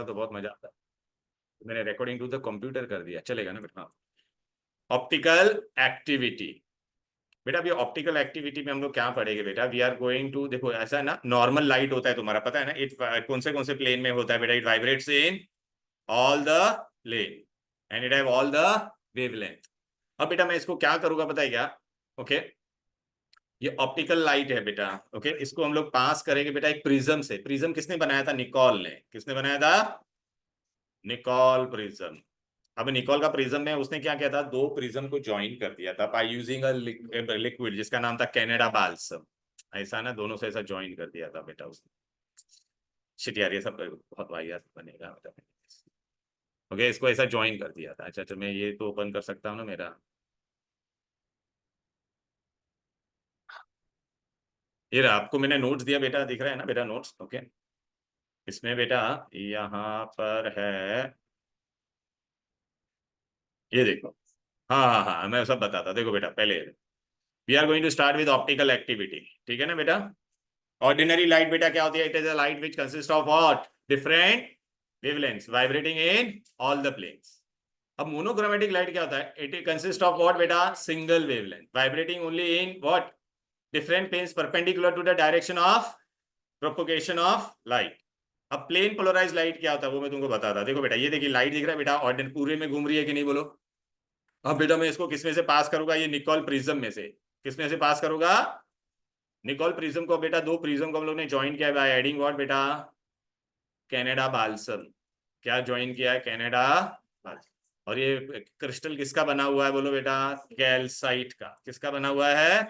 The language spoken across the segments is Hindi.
तो बहुत मजा आता। मैंने रिकॉर्डिंग टू द कंप्यूटर कर दिया, चलेगा ना बेटा? Optical activity. बेटा अभी ऑप्टिकल एक्टिविटी में हम लोग क्या पढ़ेंगे बेटा? वी आर गोइंग टू, देखो ऐसा है ना, नॉर्मल लाइट होता है तुम्हारा पता है ना, इट कौन से प्लेन में होता है बेटा? It vibrates in all the plane and it have all the wavelength. अब बेटा मैं इसको क्या करूंगा पता है क्या? ओके, ये ऑप्टिकल लाइट है बेटा। ओके, इसको हम लोग पास करेंगे बेटा एक प्रिज्म से। प्रिज्म किसने बनाया था? निकोल ने। किसने बनाया था? Nicol prism. अब निकोल का प्रिज्म में उसने क्या किया था? दो प्रिज्म को ज्वाइन कर दिया था बाय यूजिंग अ लिक्विड जिसका नाम था कैनेडा बाल्सम। ऐसा ना, दोनों से ऐसा ज्वाइन कर दिया था बेटा उसने। शिट यार, ये सब बहुत वाहियात बनेगा बेटा। ओके, इसको ऐसा ज्वाइन कर दिया था। अच्छा अच्छा, मैं ये तो ओपन कर सकता हूँ ना मेरा? ये रहा, आपको मैंने नोट्स दिया बेटा, दिख रहा है ना बेटा नोट्स? ओके, इसमें बेटा यहाँ पर है, ये देखो। हाँ हाँ हाँ, मैं सब बताता। देखो बेटा, पहले we are going to start with optical activity, ठीक है ना बेटा? ऑर्डिनरी लाइट बेटा क्या होती है? It is a light which consist of what? Different wavelengths vibrating in all the planes. अब मोनोक्रोमेटिक लाइट क्या होता है? इट कंसिस्ट ऑफ व्हाट बेटा? Single wavelength vibrating only in what? Different planes perpendicular to the direction of propagation of light. अब प्लेन पोलराइज लाइट क्या होता है वो मैं तुमको बताता। देखो बेटा, ये देखिए लाइट दिख रहा है बेटा, ऑर्डिनरी पूरे में घूम रही है कि नहीं बोलो? अब बेटा मैं इसको किसमें से पास करूंगा? ये निकोल प्रिज्म में से। किसमें से पास करूंगा? निकोल प्रिज्म को बेटा, दो प्रिज्म को हम लोग ने ज्वाइन किया बाय एडिंग व्हाट बेटा? Canada balsam. क्या ज्वाइन किया है? Canada balsam. और ये क्रिस्टल किसका बना हुआ है बोलो बेटा? कैल्साइट का। किसका बना हुआ है?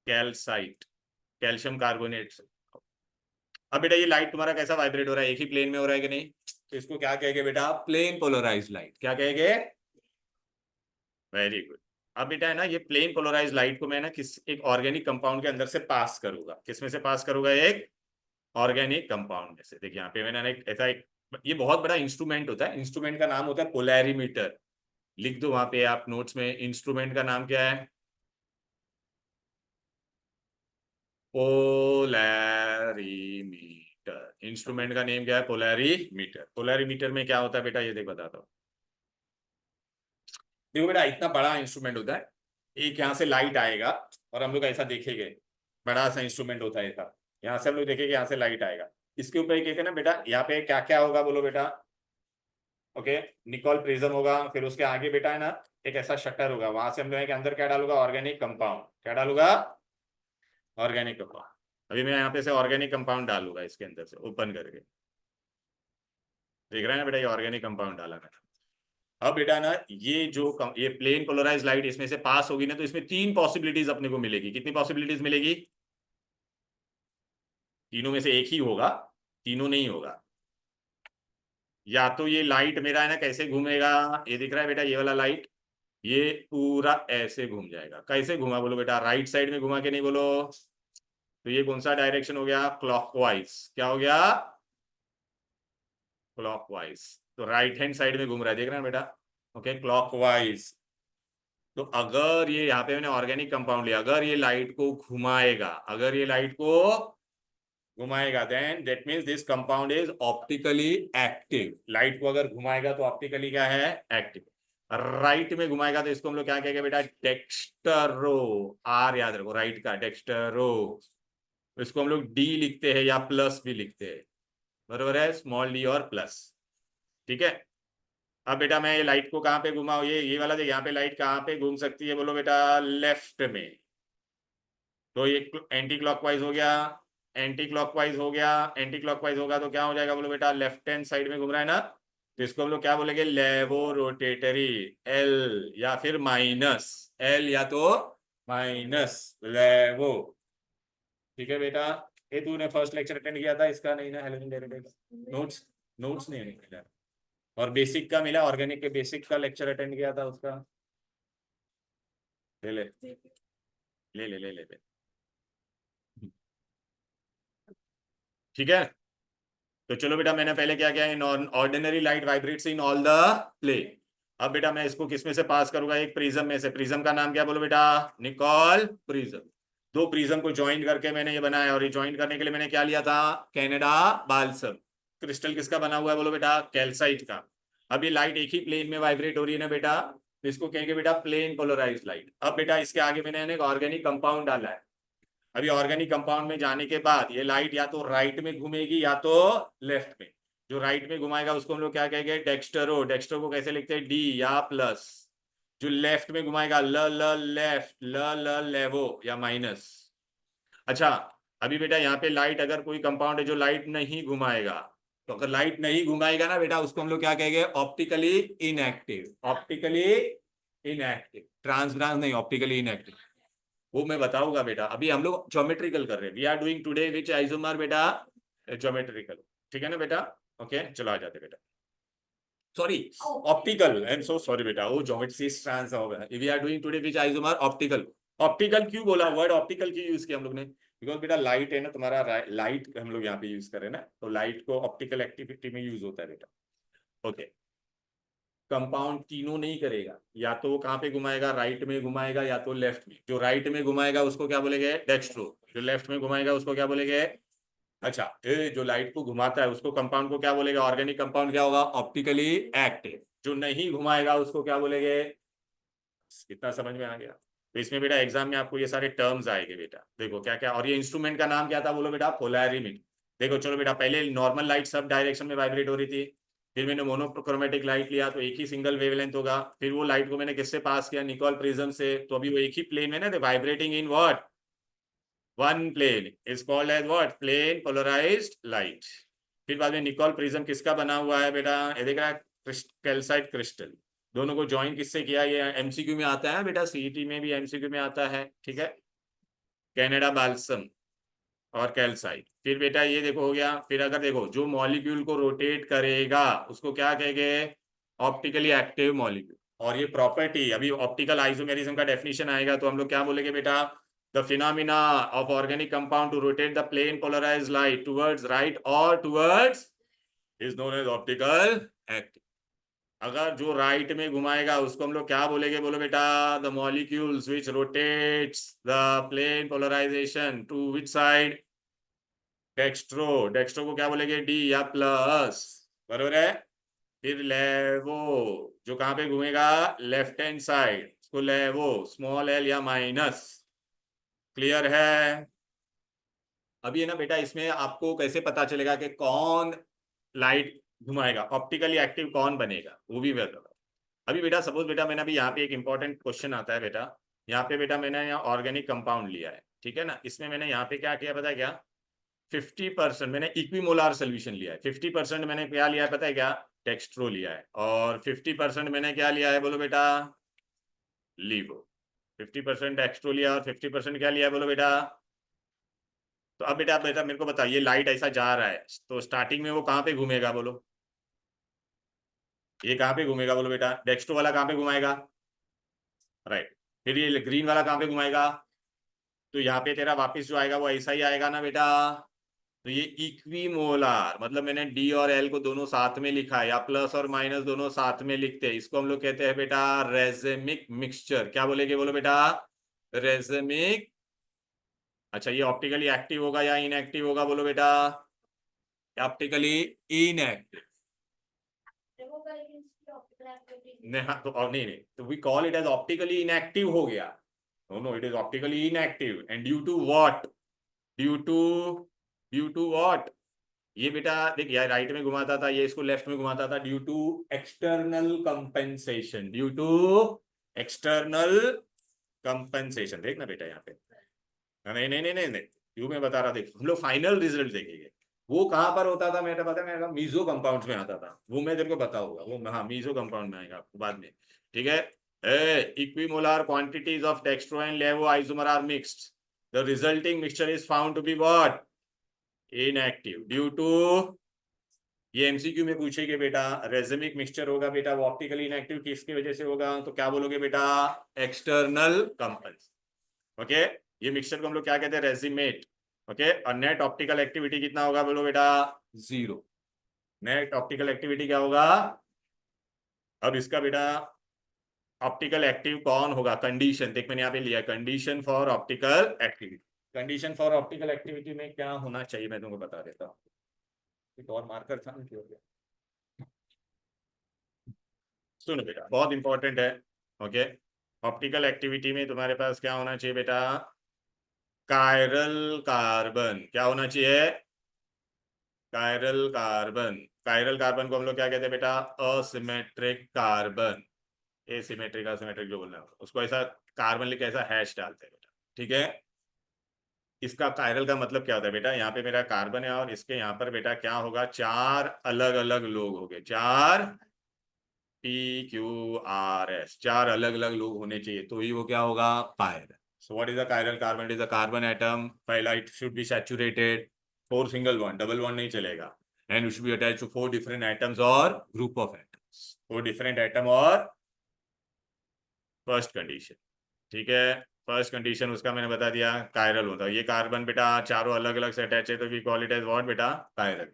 कैल्साइट, कैल्शियम कार्बोनेट से। अब बेटा ये लाइट तुम्हारा कैसा वाइब्रेट हो रहा है? एक ही प्लेन में हो रहा है कि नहीं? तो इसको क्या कहेंगे बेटा? Plane polarise light. क्या कहेंगे? Very good. अब बेटा है ना, ये प्लेन पोलराइज लाइट को मैं ना किस एक ऑर्गेनिक कंपाउंड के अंदर से पास करूंगा। किसमें से पास करूंगा? एक ऑर्गेनिक कंपाउंड में से। देखिए यहाँ पे मैंने एक ऐसा एक, ये बहुत बड़ा इंस्ट्रूमेंट होता है। इंस्ट्रूमेंट का नाम होता है पोलैरीमीटर। लिख दो वहां पे आप नोट्स में, इंस्ट्रूमेंट का नाम क्या है? पोलैरीमीटर। इंस्ट्रूमेंट का नेम क्या है? पोलैरीमीटर। पोलैरीमीटर में क्या होता है बेटा? ये देख बताता हूँ। देखो बेटा, इतना बड़ा इंस्ट्रूमेंट होता है। एक यहाँ से लाइट आएगा और हम लोग ऐसा देखेंगे, बड़ा सा इंस्ट्रूमेंट होता है ऐसा। यहाँ से हम लोग देखेंगे, यहाँ से लाइट आएगा। इसके ऊपर एक है ना बेटा, यहाँ पे क्या क्या होगा बोलो बेटा? ओके, निकोल प्रिज्म होगा। फिर उसके आगे बेटा है ना, एक ऐसा शटर होगा। वहां से हम लोग के अंदर क्या डालूंगा? Organic compound. क्या डालूंगा? Organic compound. अभी मैं यहाँ पे से ऑर्गेनिक कंपाउंड डालूंगा इसके अंदर से ओपन करके। देख रहे हैं ना बेटा, ये ऑर्गेनिक कंपाउंड डाला मैंने। अब बेटा ना, ये प्लेन पोलराइज लाइट इसमें से पास होगी ना, तो इसमें तीन पॉसिबिलिटीज अपने को मिलेगी। कितनी पॉसिबिलिटीज मिलेगी? तीनों में से एक ही होगा, तीनों नहीं होगा। या तो ये लाइट मेरा है ना कैसे घूमेगा? ये दिख रहा है बेटा, ये वाला लाइट, ये पूरा ऐसे घूम जाएगा। कैसे घुमा बोलो बेटा? राइट साइड में घुमा के नहीं बोलो? तो ये कौन सा डायरेक्शन हो गया? क्लॉकवाइज। क्या हो गया? क्लॉकवाइज। तो राइट हैंड साइड में घूम रहा है, देख रहे हैं बेटा? Okay, clockwise. तो अगर ये यहाँ पे मैंने ऑर्गेनिक कंपाउंड लिया, अगर ये लाइट को घुमाएगा, अगर ये लाइट को घुमाएगा, then that means this compound is optically active. Light को अगर घुमाएगा तो ऑप्टिकली क्या है? एक्टिव। राइट में घुमाएगा तो इसको हम लोग क्या कहेंगे बेटा? डेक्स्टरो। आर याद रखो, राइट का डेक्स्टरो। इसको हम लोग डी लिखते हैं या प्लस भी लिखते हैं, बरोबर है? स्मॉल डी और प्लस, ठीक है। अब बेटा मैं ये लाइट को कहाँ पे घुमाऊं? ये वाला देख, यहाँ पे लाइट कहाँ पे घूम सकती है बोलो बेटा? लेफ्ट में। तो ये एंटी क्लॉकवाइज हो गया, एंटी क्लॉकवाइज हो गया। एंटी क्लॉकवाइज होगा तो क्या हो जाएगा बोलो बेटा? लेफ्ट हैंड साइड में घूम रहा है ना, तो इसको हम लोग क्या बोलेंगे? लेवो रोटेटरी। एल या फिर माइनस, एल या तो माइनस लेवो, ठीक है बेटा? ये तूने फर्स्ट लेक्चर अटेंड किया था इसका? नहीं ना? हेलोजन डेरिवेटिव नोट्स, नोट्स नहीं मिला। और बेसिक का मिला, ऑर्गेनिक के बेसिक का लेक्चर अटेंड किया था उसका? ले ले ले ले ले ले, ले। ठीक है, तो चलो बेटा, मैंने पहले क्या किया? Ordinary light vibrates in all the plane. अब बेटा मैं इसको किसमें से पास करूंगा? एक प्रिज्म में से। प्रिज्म का नाम क्या बोलो बेटा? Nicol prism. दो प्रिज्म को ज्वाइन करके मैंने ये बनाया, और ये ज्वाइन करने के लिए मैंने क्या लिया था? Canada balsam. क्रिस्टल किसका बना हुआ है बोलो बेटा, कैल्साइट का। अब ये लाइट एक ही प्लेन में वाइब्रेट हो रही है ना बेटा, तो इसको कहेंगे बेटा प्लेन पोलराइज्ड लाइट। अब बेटा इसके आगे मैंने एक ऑर्गेनिक कंपाउंड डाला है। अभी ऑर्गेनिक कंपाउंड में जाने के बाद ये लाइट या तो राइट में घूमेगी या तो लेफ्ट में। जो राइट में घुमाएगा उसको हम लोग क्या कहेंगे, डेक्स्टरो। डेक्स्टरो को कैसे लिखते हैं, डी या प्लस। जो लेफ्ट में घुमाएगा ल ल लेफ्ट, ल लेवो या माइनस। अच्छा, अभी बेटा यहाँ पे लाइट, अगर कोई कंपाउंड है जो लाइट नहीं घुमाएगा, तो अगर लाइट नहीं घुमाएगा ना बेटा, उसको हम लोग क्या कहेंगे, ऑप्टिकली इनएक्टिव। ऑप्टिकली इनएक्टिव, ट्रांसब्रांस नहीं, ऑप्टिकली इनएक्टिव। वो मैं बताऊंगा बेटा। अभी हम लोग ज्योमेट्रिकल कर रहे हैं, we are doing today which isomer बेटा, ज्योमेट्रिकल। ठीक है ना बेटा, ओके चलो आ जाते बेटा। Sorry, optical, I am so sorry बेटा, वो ज्योमेट्री ट्रांस हो गया। We are doing today which isomer, optical. Optical क्यों बोला, वर्ड ऑप्टिकल क्यों यूज किया हम लोग ने, बिकॉज बेटा लाइट है ना तुम्हारा, लाइट हम लोग यहाँ पे यूज कर रहे हैं ना, तो लाइट को ऑप्टिकल एक्टिविटी में यूज होता है बेटा। ओके, कंपाउंड तीनों नहीं करेगा, या तो वो कहाँ पे घुमाएगा, राइट में घुमाएगा या तो लेफ्ट में। जो राइट में घुमाएगा उसको क्या बोलेंगे, डेक्स्ट्रो। जो लेफ्ट में घुमाएगा उसको क्या बोलेंगे। अच्छा, ये जो लाइट को घुमाता है उसको, कंपाउंड को क्या बोलेगा, ऑर्गेनिक कंपाउंड क्या होगा, ऑप्टिकली एक्टिव। जो नहीं घुमाएगा उसको क्या बोलेंगे। कितना समझ में आ गया। तो इसमें बेटा एग्जाम में आपको ये सारे टर्म्स आएंगे बेटा, देखो क्या क्या। और ये इंस्ट्रूमेंट का नाम क्या था बोलो बेटा, पोलैरिमीटर। देखो चलो बेटा, पहले नॉर्मल लाइट सब डायरेक्शन में वाइब्रेट हो रही थी, फिर मैंने मोनोक्रोमेटिक लाइट लिया तो एक ही सिंगल वेवलेंथ होगा। फिर वो लाइट को मैंने किससे पास किया, निकोल प्रिज्म से, तो अभी वो एक ही प्लेन में ना, vibrating in what, one plane is called as what, plane polarised light. फिर बाद में निकोल प्रिज्म किसका बना हुआ है बेटा, ये देख रहा है, कैल्साइट क्रिस्टल। दोनों को ज्वाइन किससे किया, ये एमसीक्यू में आता है बेटा, सीईटी में भी एमसीक्यू में आता है, ठीक है। कैनेडा बाल्सम और कैल्साइट। फिर बेटा ये देखो हो गया। फिर अगर देखो जो मॉलिक्यूल को रोटेट करेगा उसको क्या कहेंगे, ऑप्टिकली एक्टिव मॉलिक्यूल। और ये प्रॉपर्टी, अभी ऑप्टिकल आइसोमेरिज्म का डेफिनेशन आएगा तो हम लोग क्या बोलेंगे बेटा, the phenomena of organic compound to rotate the plane polarised light towards right और towards is known as optical active. अगर जो राइट में घुमाएगा उसको हम लोग क्या बोलेंगे बोलो बेटा, the molecules which rotates the plane polarisation to which side, dextro. Dextro को क्या बोलेंगे, डी या प्लस, बरोबर है। फिर लेवो, जो कहां पे घूमेगा, लेफ्ट हैंड साइड, उसको लेवो, स्मॉल एल या माइनस। क्लियर है। अभी है ना बेटा, इसमें आपको कैसे पता चलेगा कि कौन लाइट घुमाएगा, ऑप्टिकली एक्टिव कौन बनेगा, वो भी बताओ। अभी बेटा सपोज बेटा मैंने अभी यहाँ पे एक इंपॉर्टेंट क्वेश्चन आता है बेटा। यहाँ पे बेटा मैंने यहाँ ऑर्गेनिक कंपाउंड लिया है, ठीक है ना। इसमें मैंने यहाँ पे क्या किया पता है क्या, 50% मैंने इक्विमोलार सोल्यूशन लिया है। 50% मैंने क्या लिया है पता है क्या, टेक्स्ट्रो लिया है। और 50% मैंने क्या लिया है बोलो बेटा, लीवो। 50% टेक्स्ट्रो लिया और 50% क्या लिया है बोलो बेटा। तो अब बेटा बेटा मेरे को बताइए, लाइट ऐसा जा रहा है तो स्टार्टिंग में वो कहाँ पे घूमेगा बोलो, ये कहाँ पे घूमेगा बोलो बेटा, टेक्स्ट्रो वाला कहाँ पे घुमाएगा, राइट। फिर ये ग्रीन वाला कहाँ पे घुमाएगा, तो यहाँ पे तेरा वापस जो आएगा वो ऐसा ही आएगा ना बेटा। तो ये इक्विमोलार, मतलब मैंने डी और एल को दोनों साथ में लिखा है, या प्लस और माइनस दोनों साथ में लिखते हैं, इसको हम लोग कहते हैं बेटा रेजेमिक मिक्सचर। क्या बोलेंगे बोलो बेटा, रेजेमिक। अच्छा, ये ऑप्टिकली एक्टिव होगा या इनएक्टिव होगा बोलो बेटा, ऑप्टिकली इनएक्टिव। नहीं हाँ, तो और नहीं नहीं, तो we call it as optically inactive हो गया। No no, it is optically inactive and due to what, due to, due to what. ये बेटा देख, यार राइट में घुमाता था, ये इसको लेफ्ट में घुमाता था, due to external compensation, due to external compensation. देखना बेटा यहाँ पे, नहीं नहीं नहीं नहीं नहीं, क्यों मैं बता रहा, देख हम लोग फाइनल रिजल्ट देखेंगे। वो कहाँ पर होता था मेरे पता है, मेरा मीजो कंपाउंड में आता था, वो मैं तेरे को बताऊंगा, वो हाँ मीजो कंपाउंड में आएगा आपको बाद में, ठीक है। Equimolar quantities of dextro and laevo isomer are mixed, the resulting mixture is found to be what, inactive due to, ये एमसीक्यू में पूछेगे बेटा, रेजेमिक मिक्सचर होगा बेटा, वो ऑप्टिकली इनएक्टिव किसकी वजह से होगा, तो क्या बोलोगे बेटा, एक्सटर्नल कंपल्स। ओके, ये मिक्सचर को हम लोग क्या कहते हैं, रेजिमेट। ओके, और नेट ऑप्टिकल एक्टिविटी कितना होगा बोलो बेटा, 0। नेट ऑप्टिकल एक्टिविटी क्या होगा। अब इसका बेटा ऑप्टिकल एक्टिव कौन होगा, कंडीशन देख मैंने यहाँ पे लिया, condition for optical activity. Condition for optical activity में क्या होना चाहिए मैं तुमको बता देता हूँ। एक और मार्कर था, क्या हो गया? सुनो बेटा, बहुत इंपॉर्टेंट है। ओके, ऑप्टिकल एक्टिविटी में तुम्हारे पास क्या होना चाहिए बेटा? Chiral carbon. क्या होना चाहिए? Chiral carbon. कायरल कार्बन को हम लोग क्या कहते हैं बेटा? Asymmetric carbon. एसिमेट्रिक असिमेट्रिक जो बोलना है उसको ऐसा कार्बन लिख के ऐसा हैश डालते हैं बेटा। ठीक है, इसका कायरल का मतलब क्या होता है बेटा? यहाँ पे मेरा कार्बन है और इसके यहाँ पर बेटा क्या होगा? चार अलग अलग लोग हो गए, चार PQRS, चार अलग अलग लोग होने चाहिए, तो ही वो क्या होगा? Chiral. So what is a chiral carbon? It is a carbon atom. पहला it should be saturated, four single bond, double bond नहीं चलेगा, and it should be attached to four different atoms और group of atoms, four different atom और फर्स्ट कंडीशन। ठीक है, फर्स्ट कंडीशन उसका मैंने बता दिया, कायरल होता है। ये कार्बन बेटा चारों अलग अलग से अटैच है, तो we call it as what बेटा? Chiral.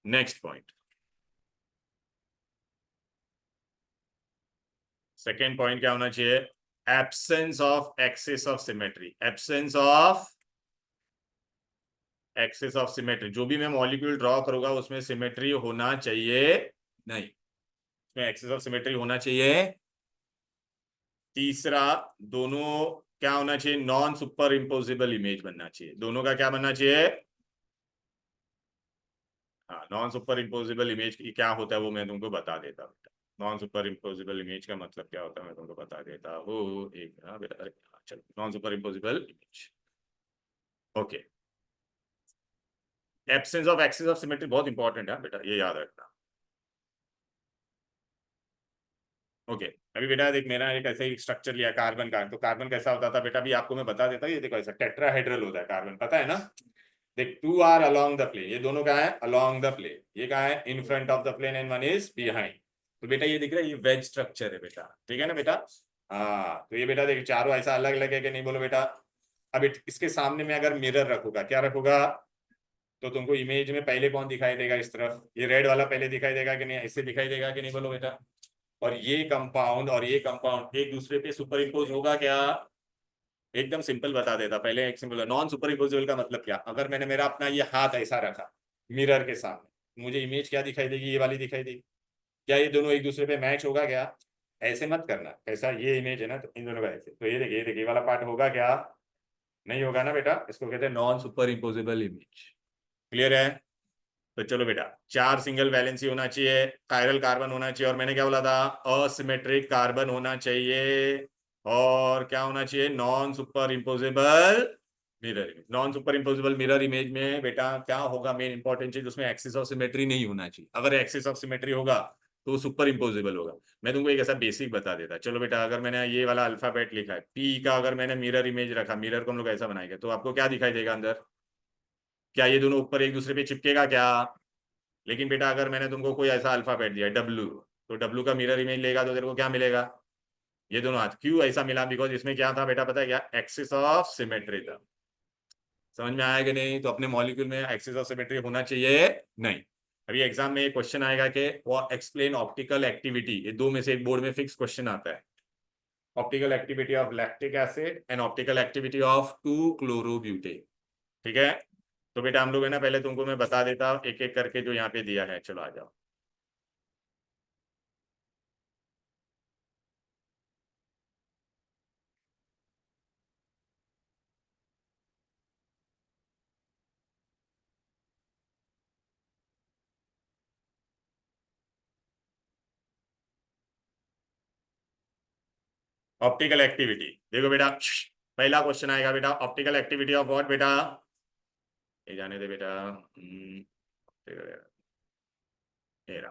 Next point, second point क्या होना चाहिए? Absence of axis of symmetry. Absence of axis of symmetry, जो भी मैं मॉलिक्यूल ड्रॉ करूंगा उसमें सिमेट्री होना चाहिए नहीं, उसमें एक्सिस ऑफ सिमेट्री होना चाहिए। तीसरा, दोनों क्या होना चाहिए? नॉन सुपर इम्पोजिबल इमेज बनना चाहिए। दोनों का क्या बनना चाहिए? हाँ, नॉन सुपर इम्पोजिबल इमेज क्या होता है वो मैं तुमको बता देता हूँ बेटा। नॉन सुपर इम्पोजिबल इमेज का मतलब क्या होता है मैं तुमको बता देता हूँ। एक हाँ बेटा, अरे हाँ, चलो, non super imposable image. Okay, absence of axis of symmetry बहुत इंपॉर्टेंट है बेटा, ये याद रखना। ओके, अभी बेटा देख, मेरा एक ऐसे ही स्ट्रक्चर लिया कार्बन का, तो कार्बन कैसा होता था बेटा? भी आपको मैं बता देता हूँ, ये देखो ऐसा टेट्राहेड्रल होता है कार्बन, पता है ना? देख, two are along the plane, ये दोनों कहाँ है? Along the plane. ये कहाँ है? In front of the plane, and one is behind. तो बेटा ये दिख रहा है, ये वेज स्ट्रक्चर है बेटा, ठीक है ना बेटा? हाँ, तो ये बेटा देख, चारों ऐसा अलग अलग है कि नहीं, बोलो बेटा? अब इसके सामने में अगर मिरर रखूंगा, क्या रखूंगा? तो तुमको इमेज में पहले कौन दिखाई देगा? इस तरफ ये रेड वाला पहले दिखाई देगा कि नहीं? ऐसे दिखाई देगा कि नहीं, बोलो बेटा? और ये कंपाउंड और ये कंपाउंड एक दूसरे पे सुपर इम्पोज होगा क्या? एकदम सिंपल बता देता, पहले एक सिंपल। नॉन सुपर इम्पोजिबल का मतलब क्या? अगर मैंने मेरा अपना ये हाथ ऐसा रखा मिरर के सामने, मुझे इमेज क्या दिखाई देगी? ये वाली दिखाई देगी। क्या ये दोनों एक दूसरे पे मैच होगा क्या? ऐसे मत करना, ऐसा ये इमेज है ना, तो इन दोनों का ऐसे, तो ये देखिए वाला पार्ट होगा क्या? नहीं होगा ना बेटा, इसको कहते हैं non super imposable image. Clear है? तो चलो बेटा, चार सिंगल वैलेंसी होना चाहिए, कायरल कार्बन होना चाहिए, और मैंने क्या बोला था? असिमेट्रिक कार्बन होना चाहिए, और क्या होना चाहिए? Non super imposable mirror image. Non super imposable mirror image में बेटा क्या होगा? मेन इंपॉर्टेंट चीज, उसमें एक्सिस ऑफ सिमेट्री नहीं होना चाहिए। अगर एक्सिस ऑफ सिमेट्री होगा तो सुपर इम्पोजिबल होगा। मैं तुमको एक ऐसा बेसिक बता देता। चलो बेटा, अगर मैंने ये वाला अल्फाबेट लिखा है पी का, अगर मैंने मिरर इमेज रखा, मिरर को हम लोग ऐसा बनाएंगे, तो आपको क्या दिखाई देगा अंदर? क्या ये दोनों ऊपर एक दूसरे पे चिपकेगा क्या? लेकिन बेटा अगर मैंने तुमको कोई ऐसा अल्फाबेट दिया डब्लू, तो डब्लू का मिरर इमेज लेगा तो तेरे को क्या मिलेगा? ये दोनों हाथ। क्यों ऐसा मिला? बिकॉज इसमें क्या था बेटा, पता है क्या? एक्सिस ऑफ सिमेट्री था। समझ में आया कि नहीं? तो अपने मॉलिक्यूल में एक्सिस ऑफ सिमेट्री होना चाहिए नहीं। अभी एग्जाम में एक क्वेश्चन आएगा कि वो एक्सप्लेन ऑप्टिकल एक्टिविटी, ये दो में से एक बोर्ड में फिक्स क्वेश्चन आता है। Optical activity of lactic acid and optical activity of two chlorobutane. ठीक है, तो बेटा हम लोग है ना, पहले तुमको मैं बता देता हूँ एक एक करके जो यहाँ पे दिया है। चलो आ जाओ। ऑप्टिकल एक्टिविटी देखो बेटा, पहला क्वेश्चन आएगा बेटा, ऑप्टिकल एक्टिविटी ऑफ व्हाट बेटा? ये जाने दे बेटा। मेरा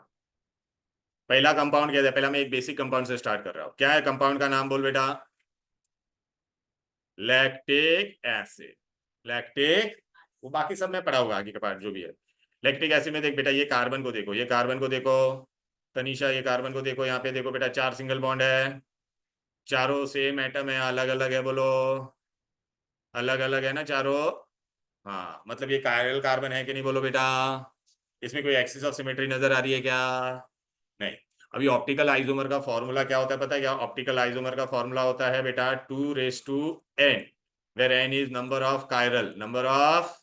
पहला कंपाउंड क्या है? पहला मैं एक बेसिक कंपाउंड से स्टार्ट कर रहा हूँ। क्या है कंपाउंड का नाम? बोल बेटा। Lactic acid. लैक्टिक, वो बाकी सब मैं पढ़ा होगा आगे का पार्ट जो भी है। लैक्टिक एसिड में देख बेटा, ये कार्बन को देखो, ये कार्बन को देखो, तनीषा ये कार्बन को देखो, यहाँ पे देखो बेटा, चार सिंगल बॉन्ड है, चारों सेम एटम है, अलग अलग है, बोलो अलग अलग है ना चारों? हाँ, मतलब ये कायरल कार्बन है कि नहीं, बोलो बेटा? इसमें कोई एक्सिस ऑफ सिमेट्री नजर आ रही है क्या? नहीं। अभी ऑप्टिकल आइसोमर का फॉर्मूला क्या होता है पता है क्या? ऑप्टिकल आइसोमर का फॉर्मूला होता है बेटा 2 raised to n, where n is number of chiral, number of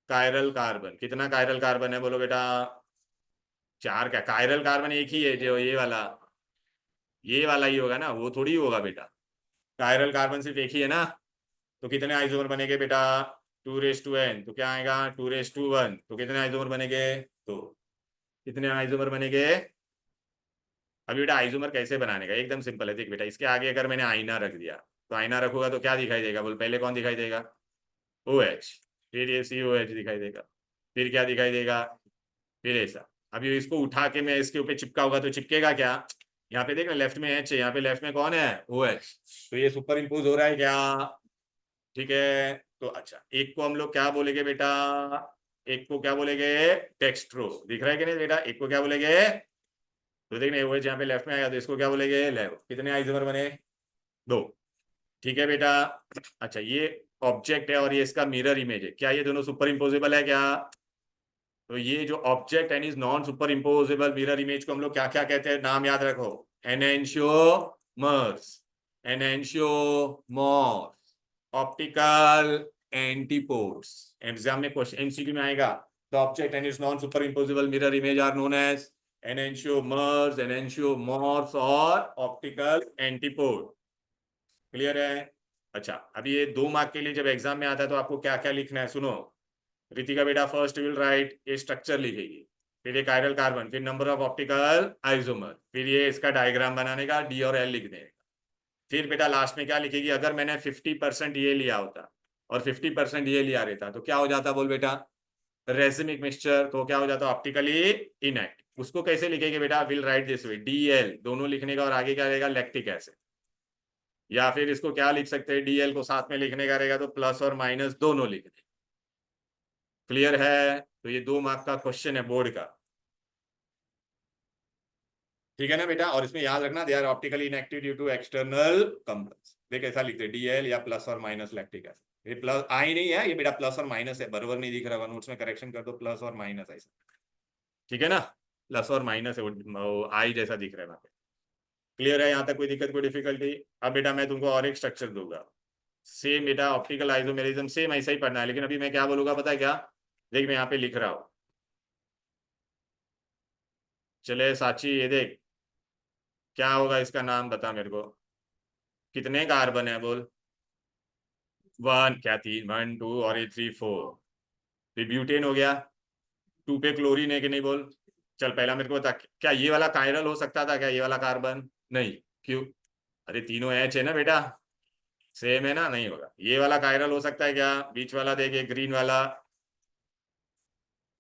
chiral carbon, कितना कायरल कार्बन है बोलो बेटा? 4। क्या कायरल कार्बन एक ही है जो ये वाला ही होगा ना, वो थोड़ी होगा बेटा। कायरल कार्बन सिर्फ एक ही है ना। तो कितने आइसोमर बनेंगे बेटा? 2n, तो क्या आएगा 2:1, तो कितने आइसोमर बनेंगे? तो कितने आइसोमर बनेंगे? अभी बेटा आइसोमर कैसे बनाने का एकदम सिंपल है। देख बेटा, इसके आगे अगर मैंने आईना रख दिया, तो आईना रखूंगा तो क्या दिखाई देगा बोल? पहले कौन दिखाई देगा? OH। फिर ये COH दिखाई देगा। फिर क्या दिखाई देगा? फिर ऐसा। अभी इसको उठा के मैं इसके ऊपर चिपका होगा तो चिपकेगा क्या? यहाँ पे देख ना, लेफ्ट में H है, यहाँ पे लेफ्ट में कौन है? OH। तो ये सुपर इम्पोज हो रहा है क्या? ठीक है। तो अच्छा, एक को हम लोग क्या बोलेंगे बेटा? एक को क्या बोलेंगे? डेक्स्ट्रो। दिख रहा है कि नहीं बेटा? एक को क्या बोलेंगे? तो देखना OH यहाँ पे लेफ्ट में आएगा तो इसको क्या बोलेंगे? लेफ्ट। कितने आइसोमर बने? 2। ठीक है बेटा। अच्छा, ये ऑब्जेक्ट है और ये इसका मिरर इमेज है, क्या ये दोनों सुपर इम्पोजेबल है क्या? तो ये जो object and is non superimposable mirror image को हम लोग क्या क्या कहते हैं? नाम याद रखो। Enantiomers, enantiomers, optical antipodes. Exam में क्वेश्चन एमसीक्यू में आएगा। The object and is non superimposable mirror image are known as enantiomers, enantiomers और ऑप्टिकल एंटीपोड। क्लियर है? अच्छा, अभी ये 2 मार्क के लिए जब एग्जाम में आता है तो आपको क्या क्या लिखना है सुनो। रितिका बेटा, फर्स्ट विल राइट ये स्ट्रक्चर लिखेगी, फिर ये कायरल कार्बन, फिर नंबर ऑफ ऑप्टिकल आइसोमर, फिर ये इसका डायग्राम बनाने का D और L लिख देगा। फिर बेटा लास्ट में क्या लिखेगी? अगर मैंने 50% ये लिया होता और 50% ये लिया रहता तो क्या हो जाता बोल बेटा? Racemic mixture. तो क्या हो जाता? Optically enact. उसको कैसे लिखेंगे बेटा? Will write this way, DL दोनों लिखने का और आगे क्या रहेगा? Lactic acid. या फिर इसको क्या लिख सकते हैं? DL को साथ में लिखने का रहेगा तो प्लस और माइनस दोनों लिखने। क्लियर है? तो ये 2 मार्क का क्वेश्चन है बोर्ड का। ठीक है ना बेटा? और इसमें याद रखना, they are optically inactive due to external compounds. देख ऐसा लिखते हैं DL या प्लस और माइनस लैक्टिक एसिड। ये प्लस आई नहीं है, ये बेटा प्लस और माइनस है, बराबर नहीं दिख रहा, नोट्स में करेक्शन कर दो, प्लस और माइनस ऐसा। ठीक है ना? प्लस और माइनस है, वो आई जैसा दिख रहा है वहां पे। क्लियर है? यहाँ तक कोई दिक्कत, कोई डिफिकल्टी? अब बेटा मैं तुमको और एक स्ट्रक्चर दूंगा, सेम बेटा ऑप्टिकल आइसोमेरिज्म सेम ऐसा ही पढ़ना है, लेकिन अभी मैं क्या बोलूंगा पता है क्या? देख मैं यहाँ पे लिख रहा हूँ, चले साची ये देख, क्या होगा इसका नाम बता मेरे को। कितने कार्बन है बोल? 1, क्या 3, 1 2 और ये 3 4। फिर ब्यूटेन हो गया। 2 पे क्लोरीन है कि नहीं बोल? चल पहला मेरे को बता, क्या ये वाला कायरल हो सकता था क्या? ये वाला कार्बन नहीं। क्यों? अरे तीनों H है ना बेटा, सेम है ना, नहीं होगा। ये वाला कायरल हो सकता है क्या? बीच वाला देखिए, ग्रीन वाला,